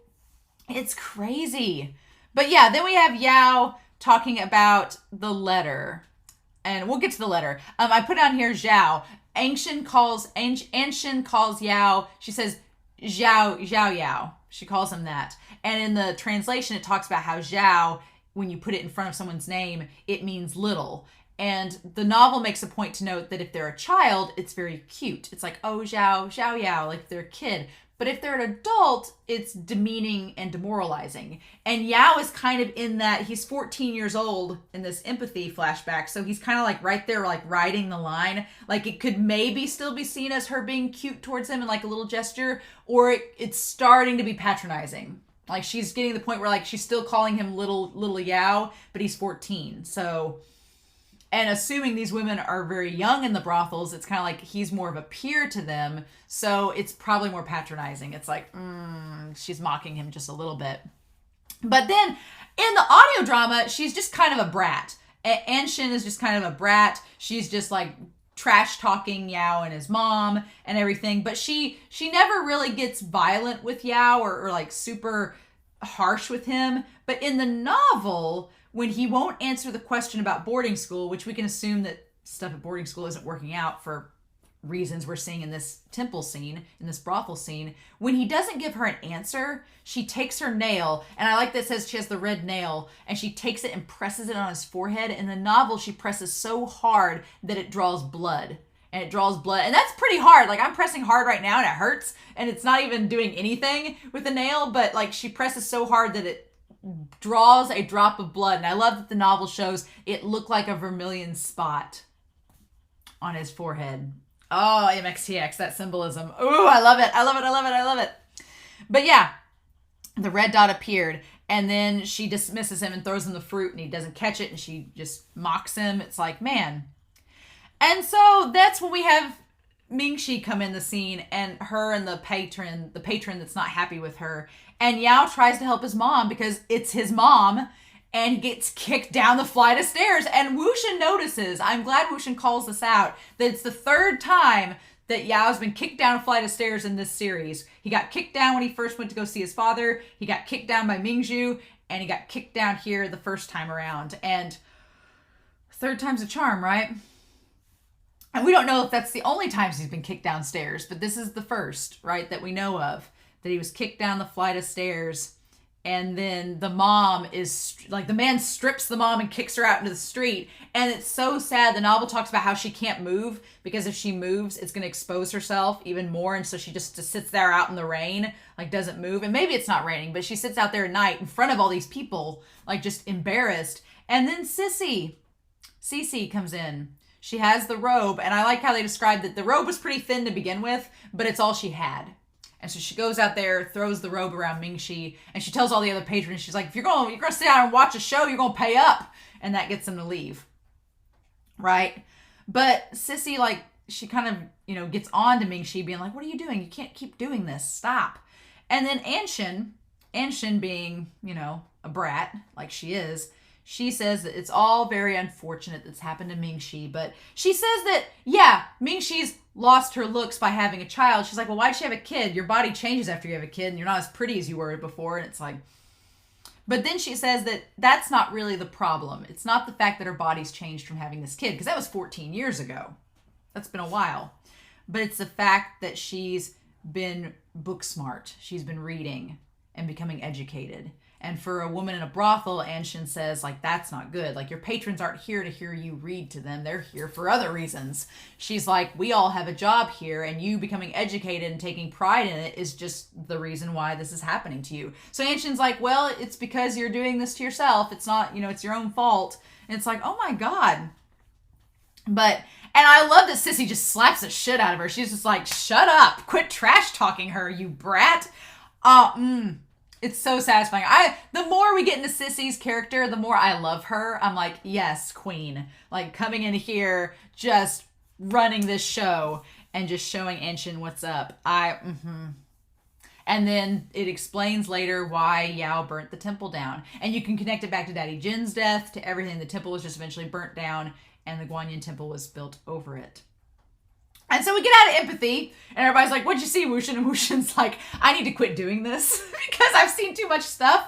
it's crazy. But yeah, then we have Yao talking about the letter. And we'll get to the letter. I put on here Zhao. Anshin calls Yao. She says Zhao Yao. She calls him that. And in the translation, it talks about how Zhao, when you put it in front of someone's name, it means little. And the novel makes a point to note that if they're a child, it's very cute. It's like, oh, Zhao, Zhao Yao, like they're a kid. But if they're an adult, it's demeaning and demoralizing. And Yao is kind of in that, he's 14 years old in this empathy flashback. So he's kind of like right there, like riding the line. Like it could maybe still be seen as her being cute towards him and like a little gesture, or it's starting to be patronizing. Like she's getting to the point where like she's still calling him little Yao, but he's 14. So, and assuming these women are very young in the brothels, it's kind of like he's more of a peer to them. So it's probably more patronizing. It's like, she's mocking him just a little bit. But then in the audio drama, she's just kind of a brat. Anshin is just kind of a brat. She's just like trash talking Yao and his mom and everything. But she never really gets violent with Yao or like super harsh with him. But in the novel, when he won't answer the question about boarding school, which we can assume that stuff at boarding school isn't working out for reasons we're seeing in this temple scene, in this brothel scene, when he doesn't give her an answer, she takes her nail, and I like that it says she has the red nail, and she takes it and presses it on his forehead. In the novel, she presses so hard that it draws blood. And it draws blood. And that's pretty hard. Like, I'm pressing hard right now, and it hurts, and it's not even doing anything with the nail, but, like, she presses so hard that it draws a drop of blood. And I love that the novel shows it looked like a vermilion spot on his forehead. Oh, MXTX, that symbolism. Ooh, I love it. I love it. I love it. I love it. But yeah, the red dot appeared, and then she dismisses him and throws him the fruit, and he doesn't catch it, and she just mocks him. It's like, man. And so that's when we have Mingxi come in the scene, and her and the patron that's not happy with her. And Yao tries to help his mom because it's his mom, and he gets kicked down the flight of stairs. And Wuxian notices, I'm glad Wuxian calls this out, that it's the third time that Yao's been kicked down a flight of stairs in this series. He got kicked down when he first went to go see his father. He got kicked down by Mingzhu, and he got kicked down here the first time around. And third time's a charm, right? And we don't know if that's the only times he's been kicked downstairs, but this is the first, right, that we know of, that he was kicked down the flight of stairs. And then the mom is, like, the man strips the mom and kicks her out into the street. And it's so sad. The novel talks about how she can't move because if she moves, it's going to expose herself even more. And so she just sits there out in the rain, like, doesn't move. And maybe it's not raining, but she sits out there at night in front of all these people, like, just embarrassed. And then Sisi comes in. She has the robe. And I like how they described that the robe was pretty thin to begin with, but it's all she had. And so she goes out there, throws the robe around Mingxi, and she tells all the other patrons, she's like, if you're gonna sit down and watch a show, you're gonna pay up. And that gets them to leave. Right? But Sisi, like, she kind of, gets on to Mingxi, being like, what are you doing? You can't keep doing this. Stop. And then Anshin being, a brat, like she is, she says that it's all very unfortunate that's happened to Mingxi, but she says that, yeah, Mingxi's lost her looks by having a child. She's like, well, why'd she have a kid? Your body changes after you have a kid, and you're not as pretty as you were before, and it's like... But then she says that that's not really the problem. It's not the fact that her body's changed from having this kid, because that was 14 years ago. That's been a while. But it's the fact that she's been book smart. She's been reading and becoming educated. And for a woman in a brothel, Anshin says, like, that's not good. Like, your patrons aren't here to hear you read to them. They're here for other reasons. She's like, we all have a job here, and you becoming educated and taking pride in it is just the reason why this is happening to you. So Anshin's like, well, it's because you're doing this to yourself. It's not, it's your own fault. And it's like, oh my God. And I love that Sisi just slaps the shit out of her. She's just like, shut up. Quit trash talking her, you brat. It's so satisfying. The more we get into Sisi's character, the more I love her. I'm like, yes, queen. Like, coming in here, just running this show and just showing Anshin what's up. And then it explains later why Yao burnt the temple down. And you can connect it back to Daddy Jin's death, to everything. The temple was just eventually burnt down, and the Guanyin temple was built over it. And so we get out of empathy, and everybody's like, what'd you see, Wuxian? And Wuxian's like, I need to quit doing this because I've seen too much stuff.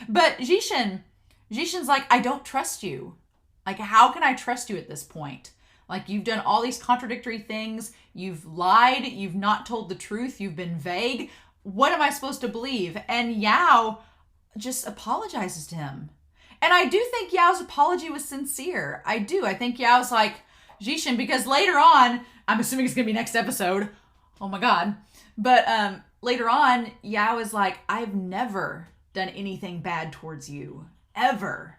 But Jishin's like, I don't trust you. Like, how can I trust you at this point? Like, you've done all these contradictory things. You've lied. You've not told the truth. You've been vague. What am I supposed to believe? And Yao just apologizes to him. And I do think Yao's apology was sincere. I do. I think Yao's like, Jishin, because later on, I'm assuming it's going to be next episode. Oh my God. But later on, Yao is like, I've never done anything bad towards you. Ever.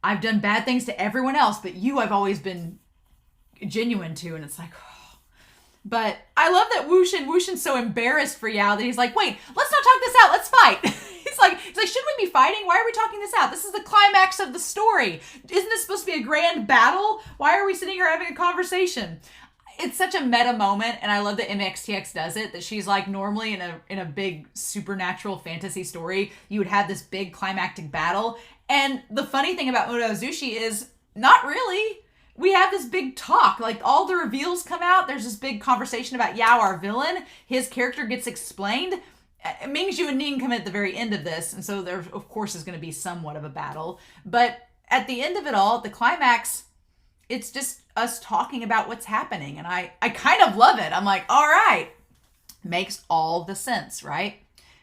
I've done bad things to everyone else, but you I've always been genuine to. And it's like, oh. But I love that Wushin's so embarrassed for Yao that he's like, wait, let's not talk this out. Let's fight. He's like, shouldn't we be fighting? Why are we talking this out? This is the climax of the story. Isn't this supposed to be a grand battle? Why are we sitting here having a conversation? It's such a meta moment, and I love that MXTX does it, that she's like, normally in a big supernatural fantasy story, you would have this big climactic battle. And the funny thing about Unozushi is, not really. We have this big talk, like all the reveals come out. There's this big conversation about Yao, our villain. His character gets explained. Mingzhu and Ning come in at the very end of this, and so there, of course, is going to be somewhat of a battle. But at the end of it all, the climax, it's just us talking about what's happening. And I kind of love it. I'm like, all right. Makes all the sense, right?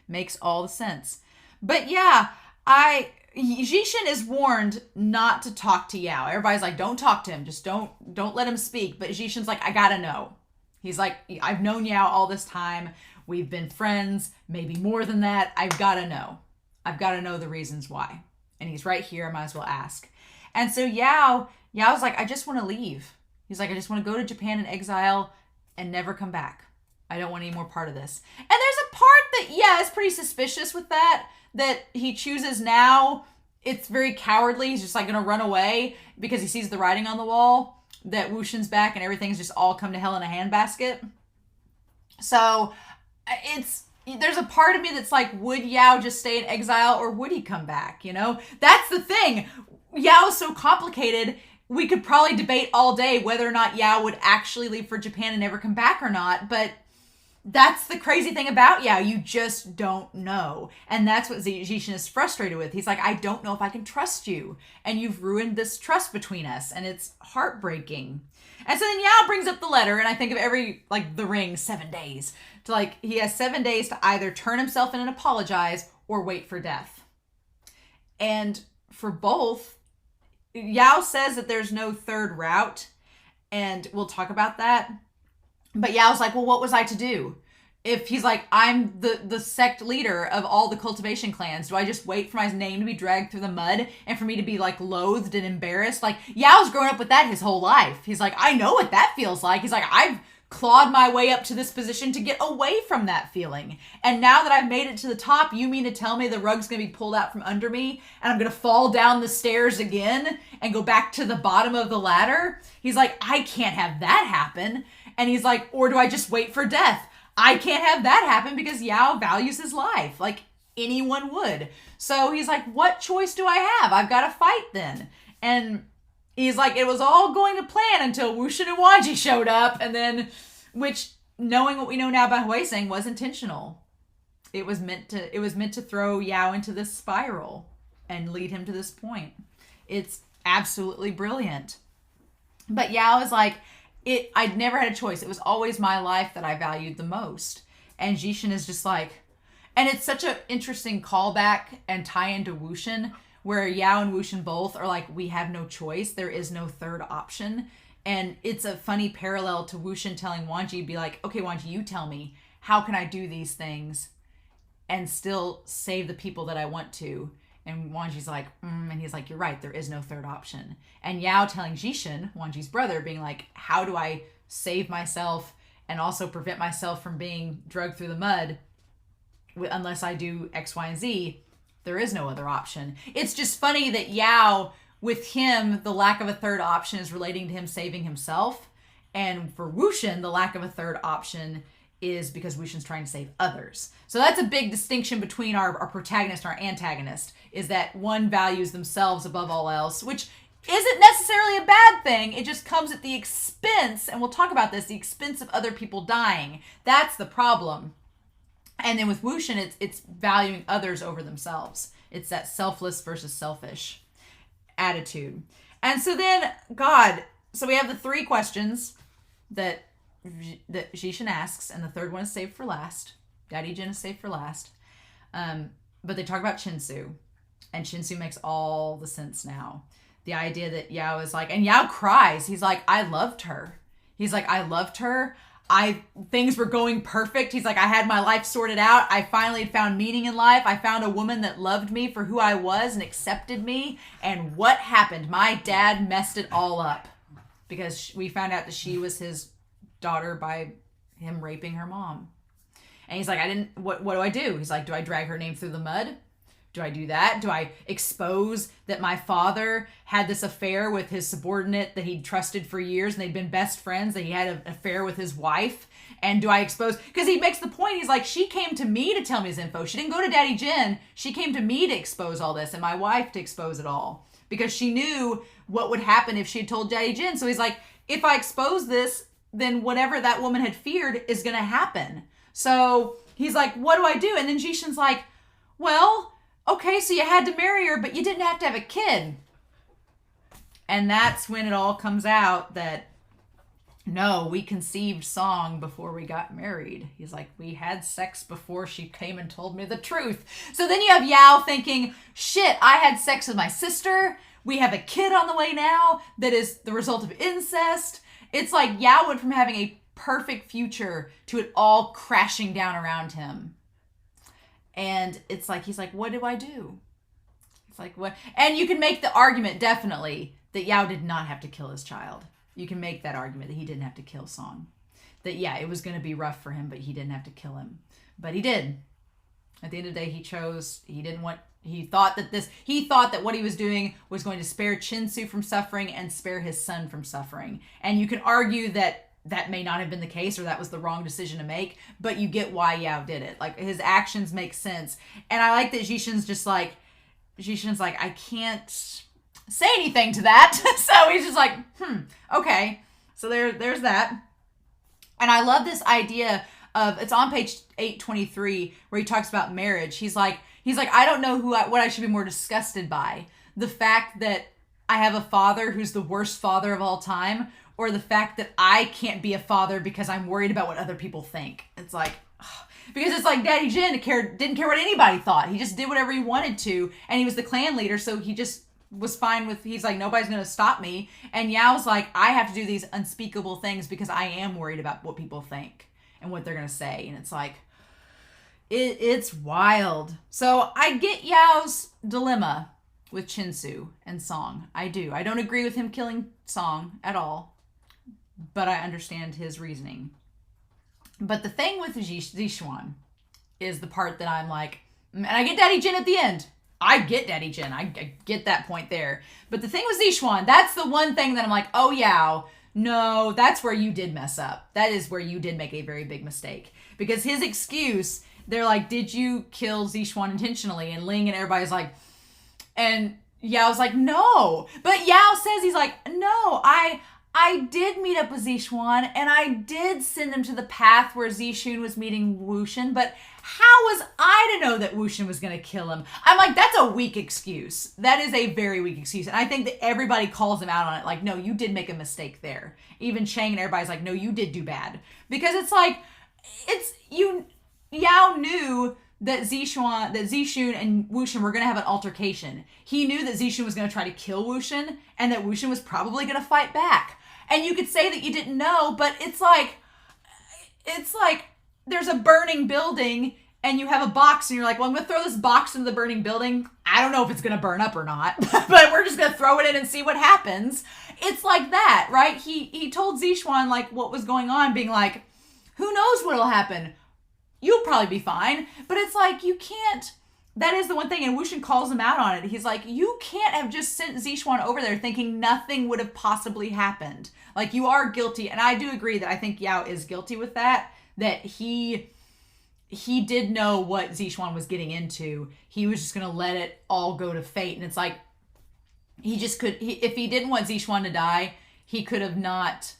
Makes all the sense. But yeah, Jishin is warned not to talk to Yao. Everybody's like, don't talk to him. Just don't let him speak. But Jishin's like, I gotta know. He's like, I've known Yao all this time. We've been friends, maybe more than that. I've gotta know. I've gotta know the reasons why. And he's right here. I might as well ask. And so Yao's like, I just want to leave. He's like, I just want to go to Japan in exile and never come back. I don't want any more part of this. And there's a part that, yeah, is pretty suspicious with that he chooses now. It's very cowardly. He's just like going to run away because he sees the writing on the wall that Wushin's back and everything's just all come to hell in a handbasket. So there's a part of me that's like, would Yao just stay in exile or would he come back? You know, that's the thing. Yao is so complicated. We could probably debate all day whether or not Yao would actually leave for Japan and never come back or not. But that's the crazy thing about Yao. You just don't know. And that's what Jishin is frustrated with. He's like, I don't know if I can trust you. And you've ruined this trust between us. And it's heartbreaking. And so then Yao brings up the letter. And I think of the ring, 7 days. He has 7 days to either turn himself in and apologize or wait for death. And for both, Yao says that there's no third route, and we'll talk about that. But Yao's like, well, what was I to do? If he's like, I'm the sect leader of all the cultivation clans, do I just wait for my name to be dragged through the mud and for me to be like loathed and embarrassed? Like, Yao's grown up with that his whole life. He's like, I know what that feels like. He's like, I've clawed my way up to this position to get away from that feeling. And now that I've made it to the top, you mean to tell me the rug's going to be pulled out from under me and I'm going to fall down the stairs again and go back to the bottom of the ladder? He's like, I can't have that happen. And he's like, or do I just wait for death? I can't have that happen because Yao values his life like anyone would. So he's like, what choice do I have? I've got to fight then. And he's like, it was all going to plan until Wushin and Wanji showed up, and then, which, knowing what we know now about Huiseng, was intentional. It was meant to throw Yao into this spiral and lead him to this point. It's absolutely brilliant. But Yao is like, I'd never had a choice. It was always my life that I valued the most. And Jishin is just like, and it's such an interesting callback and tie into Wushin, where Yao and Wushin both are like, we have no choice. There is no third option. And it's a funny parallel to Wushin telling Wanji, be like, okay, Wanji, you tell me, how can I do these things and still save the people that I want to? And Wanji's like, and he's like, you're right, there is no third option. And Yao telling Jishin, Wanji's brother, being like, how do I save myself and also prevent myself from being dragged through the mud unless I do X, Y, and Z? There is no other option. It's just funny that Yao, with him, the lack of a third option is relating to him saving himself. And for Wushin, the lack of a third option is because Wushin's trying to save others. So that's a big distinction between our protagonist and our antagonist, is that one values themselves above all else, which isn't necessarily a bad thing. It just comes at the expense, and we'll talk about this, the expense of other people dying. That's the problem. And then with Wushin, it's valuing others over themselves. It's that selfless versus selfish attitude. And so then, so we have the 3 questions that Jishin asks, and the third one is saved for last. Daddy Jin is saved for last. But they talk about Chinsu. And Shinsu makes all the sense now. The idea that Yao is like, and Yao cries. He's like, I loved her. He's like, I loved her. Things were going perfect. He's like, I had my life sorted out. I finally had found meaning in life. I found a woman that loved me for who I was and accepted me. And what happened? My dad messed it all up because we found out that she was his daughter by him raping her mom. And he's like, what do I do? He's like, do I drag her name through the mud? Do I do that? Do I expose that my father had this affair with his subordinate that he'd trusted for years and they'd been best friends, that he had an affair with his wife? And do I expose... Because he makes the point, he's like, she came to me to tell me his info. She didn't go to Daddy Jin. She came to me to expose all this and my wife to expose it all. Because she knew what would happen if she had told Daddy Jin. So he's like, if I expose this, then whatever that woman had feared is going to happen. So he's like, what do I do? And then Jishin's like, well... okay, so you had to marry her, but you didn't have to have a kid. And that's when it all comes out that, no, we conceived Song before we got married. He's like, we had sex before she came and told me the truth. So then you have Yao thinking, shit, I had sex with my sister. We have a kid on the way now that is the result of incest. It's like Yao went from having a perfect future to it all crashing down around him. And it's like, he's like, what do I do? It's like, what? And you can make the argument, definitely, that Yao did not have to kill his child. You can make that argument that he didn't have to kill Song. That, yeah, it was going to be rough for him, but he didn't have to kill him. But he did. At the end of the day, he thought that what he was doing was going to spare Chinsu from suffering and spare his son from suffering. And you can argue that may not have been the case or that was the wrong decision to make, but you get why Yao did it. Like, his actions make sense. And I like that Jishin's like, I can't say anything to that. So he's just like, okay. So there's that. And I love this idea of, it's on page 823 where he talks about marriage. He's like, I don't know what I should be more disgusted by. The fact that I have a father who's the worst father of all time, or the fact that I can't be a father because I'm worried about what other people think. It's like, because it's like Daddy Jin didn't care what anybody thought. He just did whatever he wanted to, and he was the clan leader, so he just was fine with, he's like, nobody's going to stop me. And Yao's like, I have to do these unspeakable things because I am worried about what people think and what they're going to say. And it's like, it's wild. So I get Yao's dilemma with Chinsu and Song. I do. I don't agree with him killing Song at all, but I understand his reasoning. But the thing with Zixuan is the part that I'm like, and I get Daddy Jin at the end. I get Daddy Jin. I get that point there. But the thing with Zixuan, that's the one thing that I'm like, oh, Yao, no, that's where you did mess up. That is where you did make a very big mistake. Because his excuse, they're like, did you kill Zixuan intentionally? And Ling and everybody's like, and Yao's like, no. But Yao says, he's like, no, I did meet up with Zixuan, and I did send him to the path where Zixun was meeting Wuxin, but how was I to know that Wuxin was going to kill him? I'm like, that's a weak excuse. That is a very weak excuse. And I think that everybody calls him out on it. Like, no, you did make a mistake there. Even Chang and everybody's like, no, you did do bad. Because it's like, Yao knew that Zixun and Wuxin were going to have an altercation. He knew that Zixun was going to try to kill Wuxin, and that Wuxin was probably going to fight back. And you could say that you didn't know, but it's like there's a burning building and you have a box and you're like, well, I'm going to throw this box into the burning building. I don't know if it's going to burn up or not, but we're just going to throw it in and see what happens. It's like that, right? He told Zixuan like what was going on, being like, who knows what'll happen? You'll probably be fine. But it's like, you can't. That is the one thing, and Wuxin calls him out on it. He's like, you can't have just sent Zixuan over there thinking nothing would have possibly happened. Like, you are guilty, and I do agree that I think Yao is guilty with that he did know what Zixuan was getting into. He was just going to let it all go to fate, and it's like, if he didn't want Zixuan to die, he could have not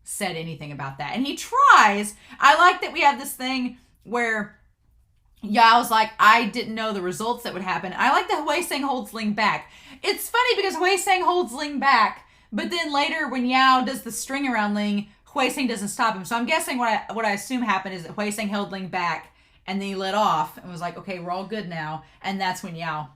said anything about that. And he tries. I like that we have this thing where Yao's like, I didn't know the results that would happen. I like that Hui Sang holds Ling back. It's funny because Hui Sang holds Ling back, but then later when Yao does the string around Ling, Hui Sang doesn't stop him. So I'm guessing what I assume happened is that Hui Sang held Ling back and then he let off and was like, okay, we're all good now. And that's when Yao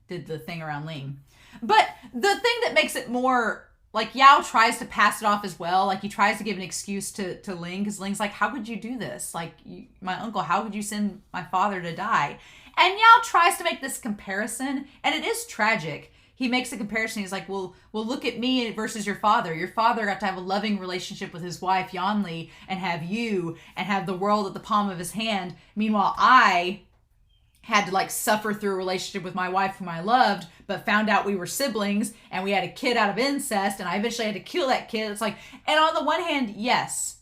did the thing around Ling. But the thing that makes it more, like, Yao tries to pass it off as well. Like, he tries to give an excuse to Ling, because Ling's like, how could you do this? Like, my uncle, how could you send my father to die? And Yao tries to make this comparison, and it is tragic. He makes a comparison. He's like, well, look at me versus your father. Your father got to have a loving relationship with his wife, Yanli, and have you, and have the world at the palm of his hand. Meanwhile, I had to, like, suffer through a relationship with my wife whom I loved, but found out we were siblings, and we had a kid out of incest, and I eventually had to kill that kid. It's like, and on the one hand, yes,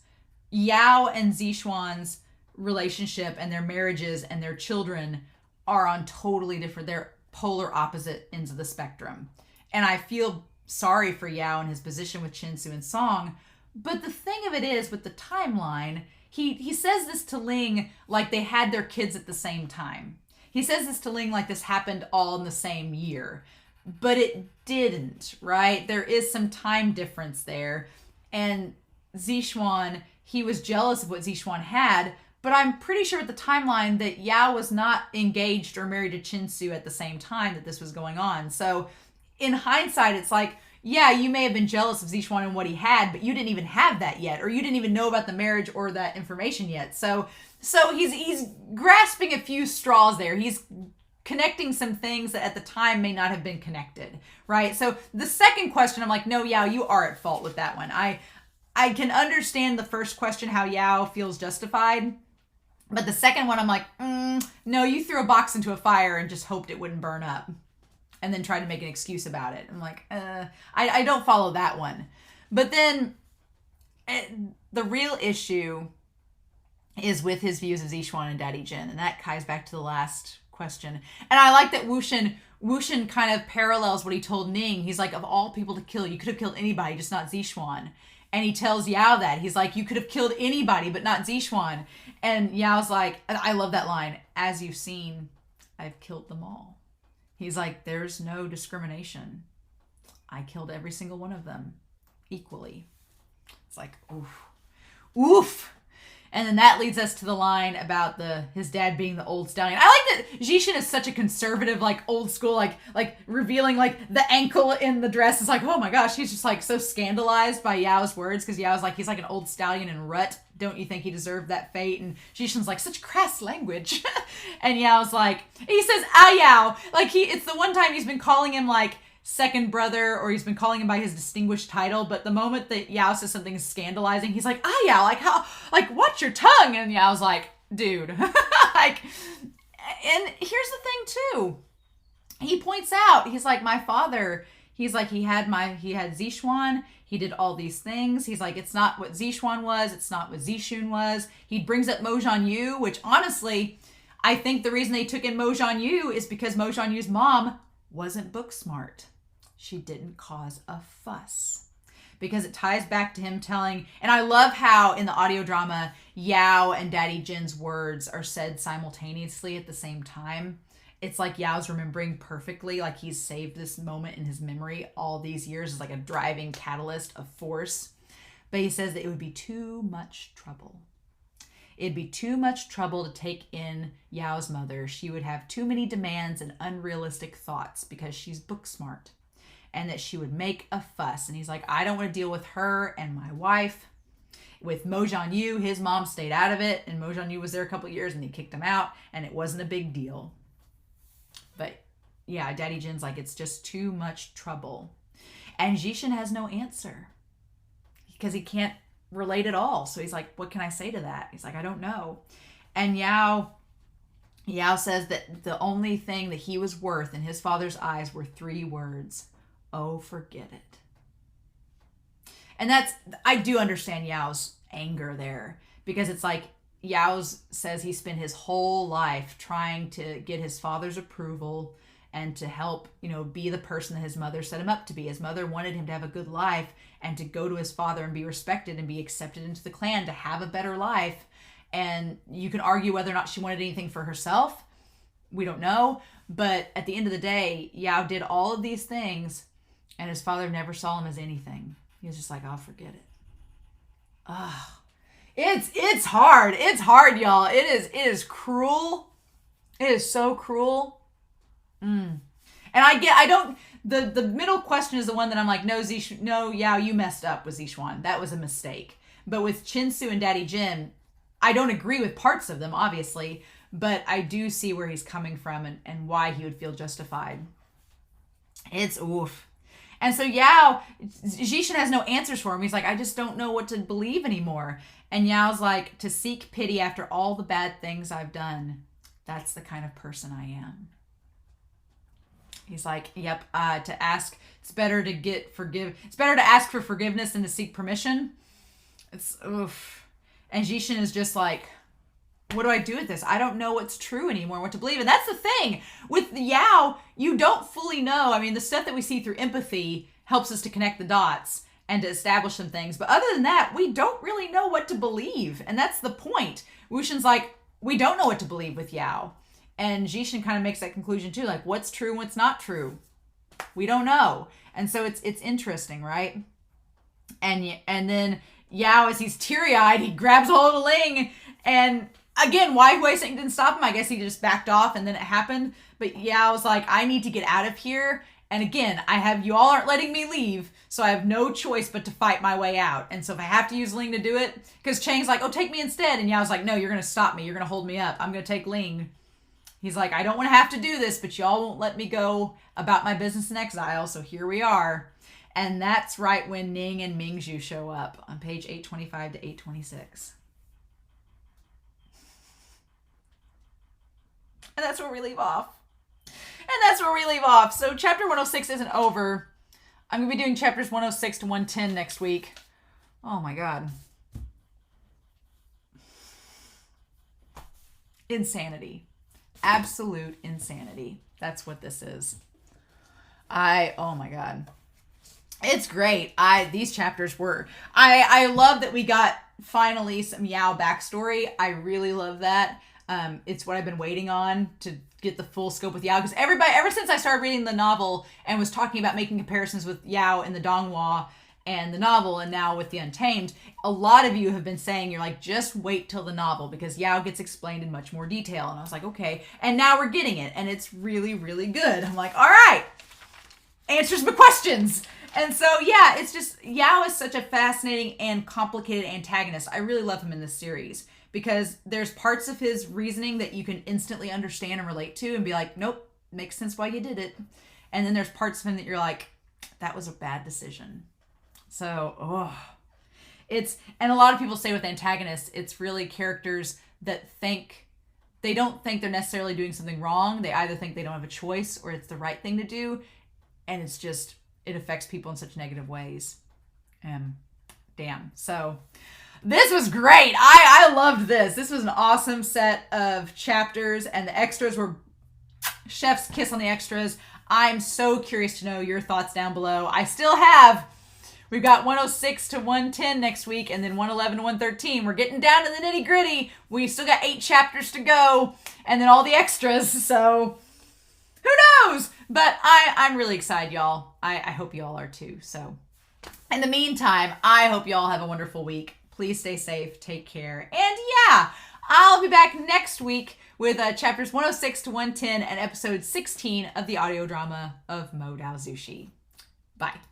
Yao and Zixuan's relationship and their marriages and their children are on totally different, they're polar opposite ends of the spectrum. And I feel sorry for Yao and his position with Chinsu and Song. But the thing of it is, with the timeline, he says this to Ling like they had their kids at the same time. He says this to Ling like this happened all in the same year. But it didn't, right? There is some time difference there. And Zixuan, he was jealous of what Zixuan had, but I'm pretty sure at the timeline that Yao was not engaged or married to Chinsu at the same time that this was going on. So in hindsight, it's like, yeah, you may have been jealous of Zixuan and what he had, but you didn't even have that yet, or you didn't even know about the marriage or that information yet. So he's grasping a few straws there. He's connecting some things that at the time may not have been connected, right? So the second question, I'm like, no, Yao, you are at fault with that one. I can understand the first question, how Yao feels justified. But the second one, I'm like, no, you threw a box into a fire and just hoped it wouldn't burn up. And then tried to make an excuse about it. I'm like, I don't follow that one. But then the real issue is with his views of Zixuan and Daddy Jin. And that ties back to the last question. And I like that Wushin kind of parallels what he told Ning. He's like, of all people to kill, you could have killed anybody, just not Zixuan. And he tells Yao that. He's like, you could have killed anybody, but not Zixuan. And Yao's like, I love that line, as you've seen, I've killed them all. He's like, there's no discrimination. I killed every single one of them equally. It's like, oof. Oof. And then that leads us to the line about his dad being the old stallion. I like that Jishin is such a conservative, like old school, like revealing like the ankle in the dress. It's like, oh my gosh, he's just like so scandalized by Yao's words, because Yao's like, he's like an old stallion in rut. Don't you think he deserved that fate? And Jishin's like, such crass language. And Yao's like, he says, Yao. Like it's the one time he's been calling him like second brother, or he's been calling him by his distinguished title, but the moment that Yao says something scandalizing, he's like, Yao, like how, like, watch your tongue. And Yao's like, dude. Like, and here's the thing too. He points out, he's like, my father, he's like, he had Zixuan, he did all these things. He's like, it's not what Zixuan was, it's not what Zixun was. He brings up Mo Jianyu, which honestly, I think the reason they took in Mo Jianyu is because Mo Jianyu's mom wasn't book smart. She didn't cause a fuss. Because it ties back to him telling, and I love how in the audio drama, Yao and Daddy Jin's words are said simultaneously at the same time. It's like Yao's remembering perfectly, like he's saved this moment in his memory all these years as like a driving catalyst of force. But he says that it would be too much trouble. It'd be too much trouble to take in Yao's mother. She would have too many demands and unrealistic thoughts because she's book smart, and that she would make a fuss. And he's like, I don't want to deal with her and my wife. With Mo Jianyu, his mom stayed out of it, and Mo Jianyu was there a couple of years and he kicked him out, and it wasn't a big deal. But yeah, Daddy Jin's like, it's just too much trouble. And Jishin has no answer because he can't relate at all. So he's like, what can I say to that? He's like, I don't know. And Yao says that the only thing that he was worth in his father's eyes were 3 words. Oh, forget it. And I do understand Yao's anger there, because it's like Yao says he spent his whole life trying to get his father's approval and to help, be the person that his mother set him up to be. His mother wanted him to have a good life and to go to his father and be respected and be accepted into the clan, to have a better life. And you can argue whether or not she wanted anything for herself. We don't know. But at the end of the day, Yao did all of these things, and his father never saw him as anything. He was just like, I'll forget it. It's hard. It's hard, y'all. It is cruel. It is so cruel. And And I don't, the middle question is the one that I'm like, no, Yao, you messed up with Zishuan. That was a mistake. But with Chinsu and Daddy Jin, I don't agree with parts of them, obviously, but I do see where he's coming from and why he would feel justified. It's oof. And so Yao, Jishin has no answers for him. He's like, I just don't know what to believe anymore. And Yao's like, to seek pity after all the bad things I've done, that's the kind of person I am. He's like, yep, to ask, it's better to ask for forgiveness than to seek permission. It's oof. And Jishin is just like, what do I do with this? I don't know what's true anymore, what to believe. And that's the thing. With Yao, you don't fully know. I mean, the stuff that we see through empathy helps us to connect the dots and to establish some things. But other than that, we don't really know what to believe. And that's the point. Wushin's like, we don't know what to believe with Yao. And Jishin kind of makes that conclusion too. Like, what's true and what's not true? We don't know. And so it's interesting, right? And then Yao, as he's teary-eyed, he grabs a hold of Ling. And again, why Hui Sing didn't stop him, I guess he just backed off and then it happened. But Yao's like, I need to get out of here. And again, you all aren't letting me leave, so I have no choice but to fight my way out. And so if I have to use Ling to do it, because Chang's like, oh, take me instead. And Yao's like, no, you're going to stop me. You're going to hold me up. I'm going to take Ling. He's like, I don't want to have to do this, but y'all won't let me go about my business in exile. So here we are. And that's right when Ning and Mingzhu show up on page 825 to 826. And that's where we leave off. So chapter 106 isn't over. I'm going to be doing chapters 106 to 110 next week. Oh my God. Insanity. Absolute insanity. That's what this is. Oh my God. It's great. These chapters were, I love that we got finally some Yao backstory. I really love that. It's what I've been waiting on to get the full scope with Yao, because everybody, ever since I started reading the novel and was talking about making comparisons with Yao in the donghua and the novel, and now with the Untamed, a lot of you have been saying, you're like, just wait till the novel, because Yao gets explained in much more detail. And I was like, okay. And now we're getting it, and it's really, really good. I'm like, all right, answers my questions. And so, yeah, it's just, Yao is such a fascinating and complicated antagonist. I really love him in this series, because there's parts of his reasoning that you can instantly understand and relate to and be like, nope, makes sense why you did it. And then there's parts of him that you're like, that was a bad decision. So, and a lot of people say with antagonists, it's really characters that they don't think they're necessarily doing something wrong. They either think they don't have a choice or it's the right thing to do. And it's just, it affects people in such negative ways. Damn. So this was great. I loved this. This was an awesome set of chapters, and the extras were chef's kiss on the extras. I'm so curious to know your thoughts down below. We've got 106 to 110 next week, and then 111 to 113. We're getting down to the nitty gritty. We still got 8 chapters to go, and then all the extras. So who knows? But I'm really excited, y'all. I hope you all are too. So in the meantime, I hope you all have a wonderful week. Please stay safe. Take care. And yeah, I'll be back next week with chapters 106 to 110 and episode 16 of the audio drama of Mo Dao Zushi. Bye.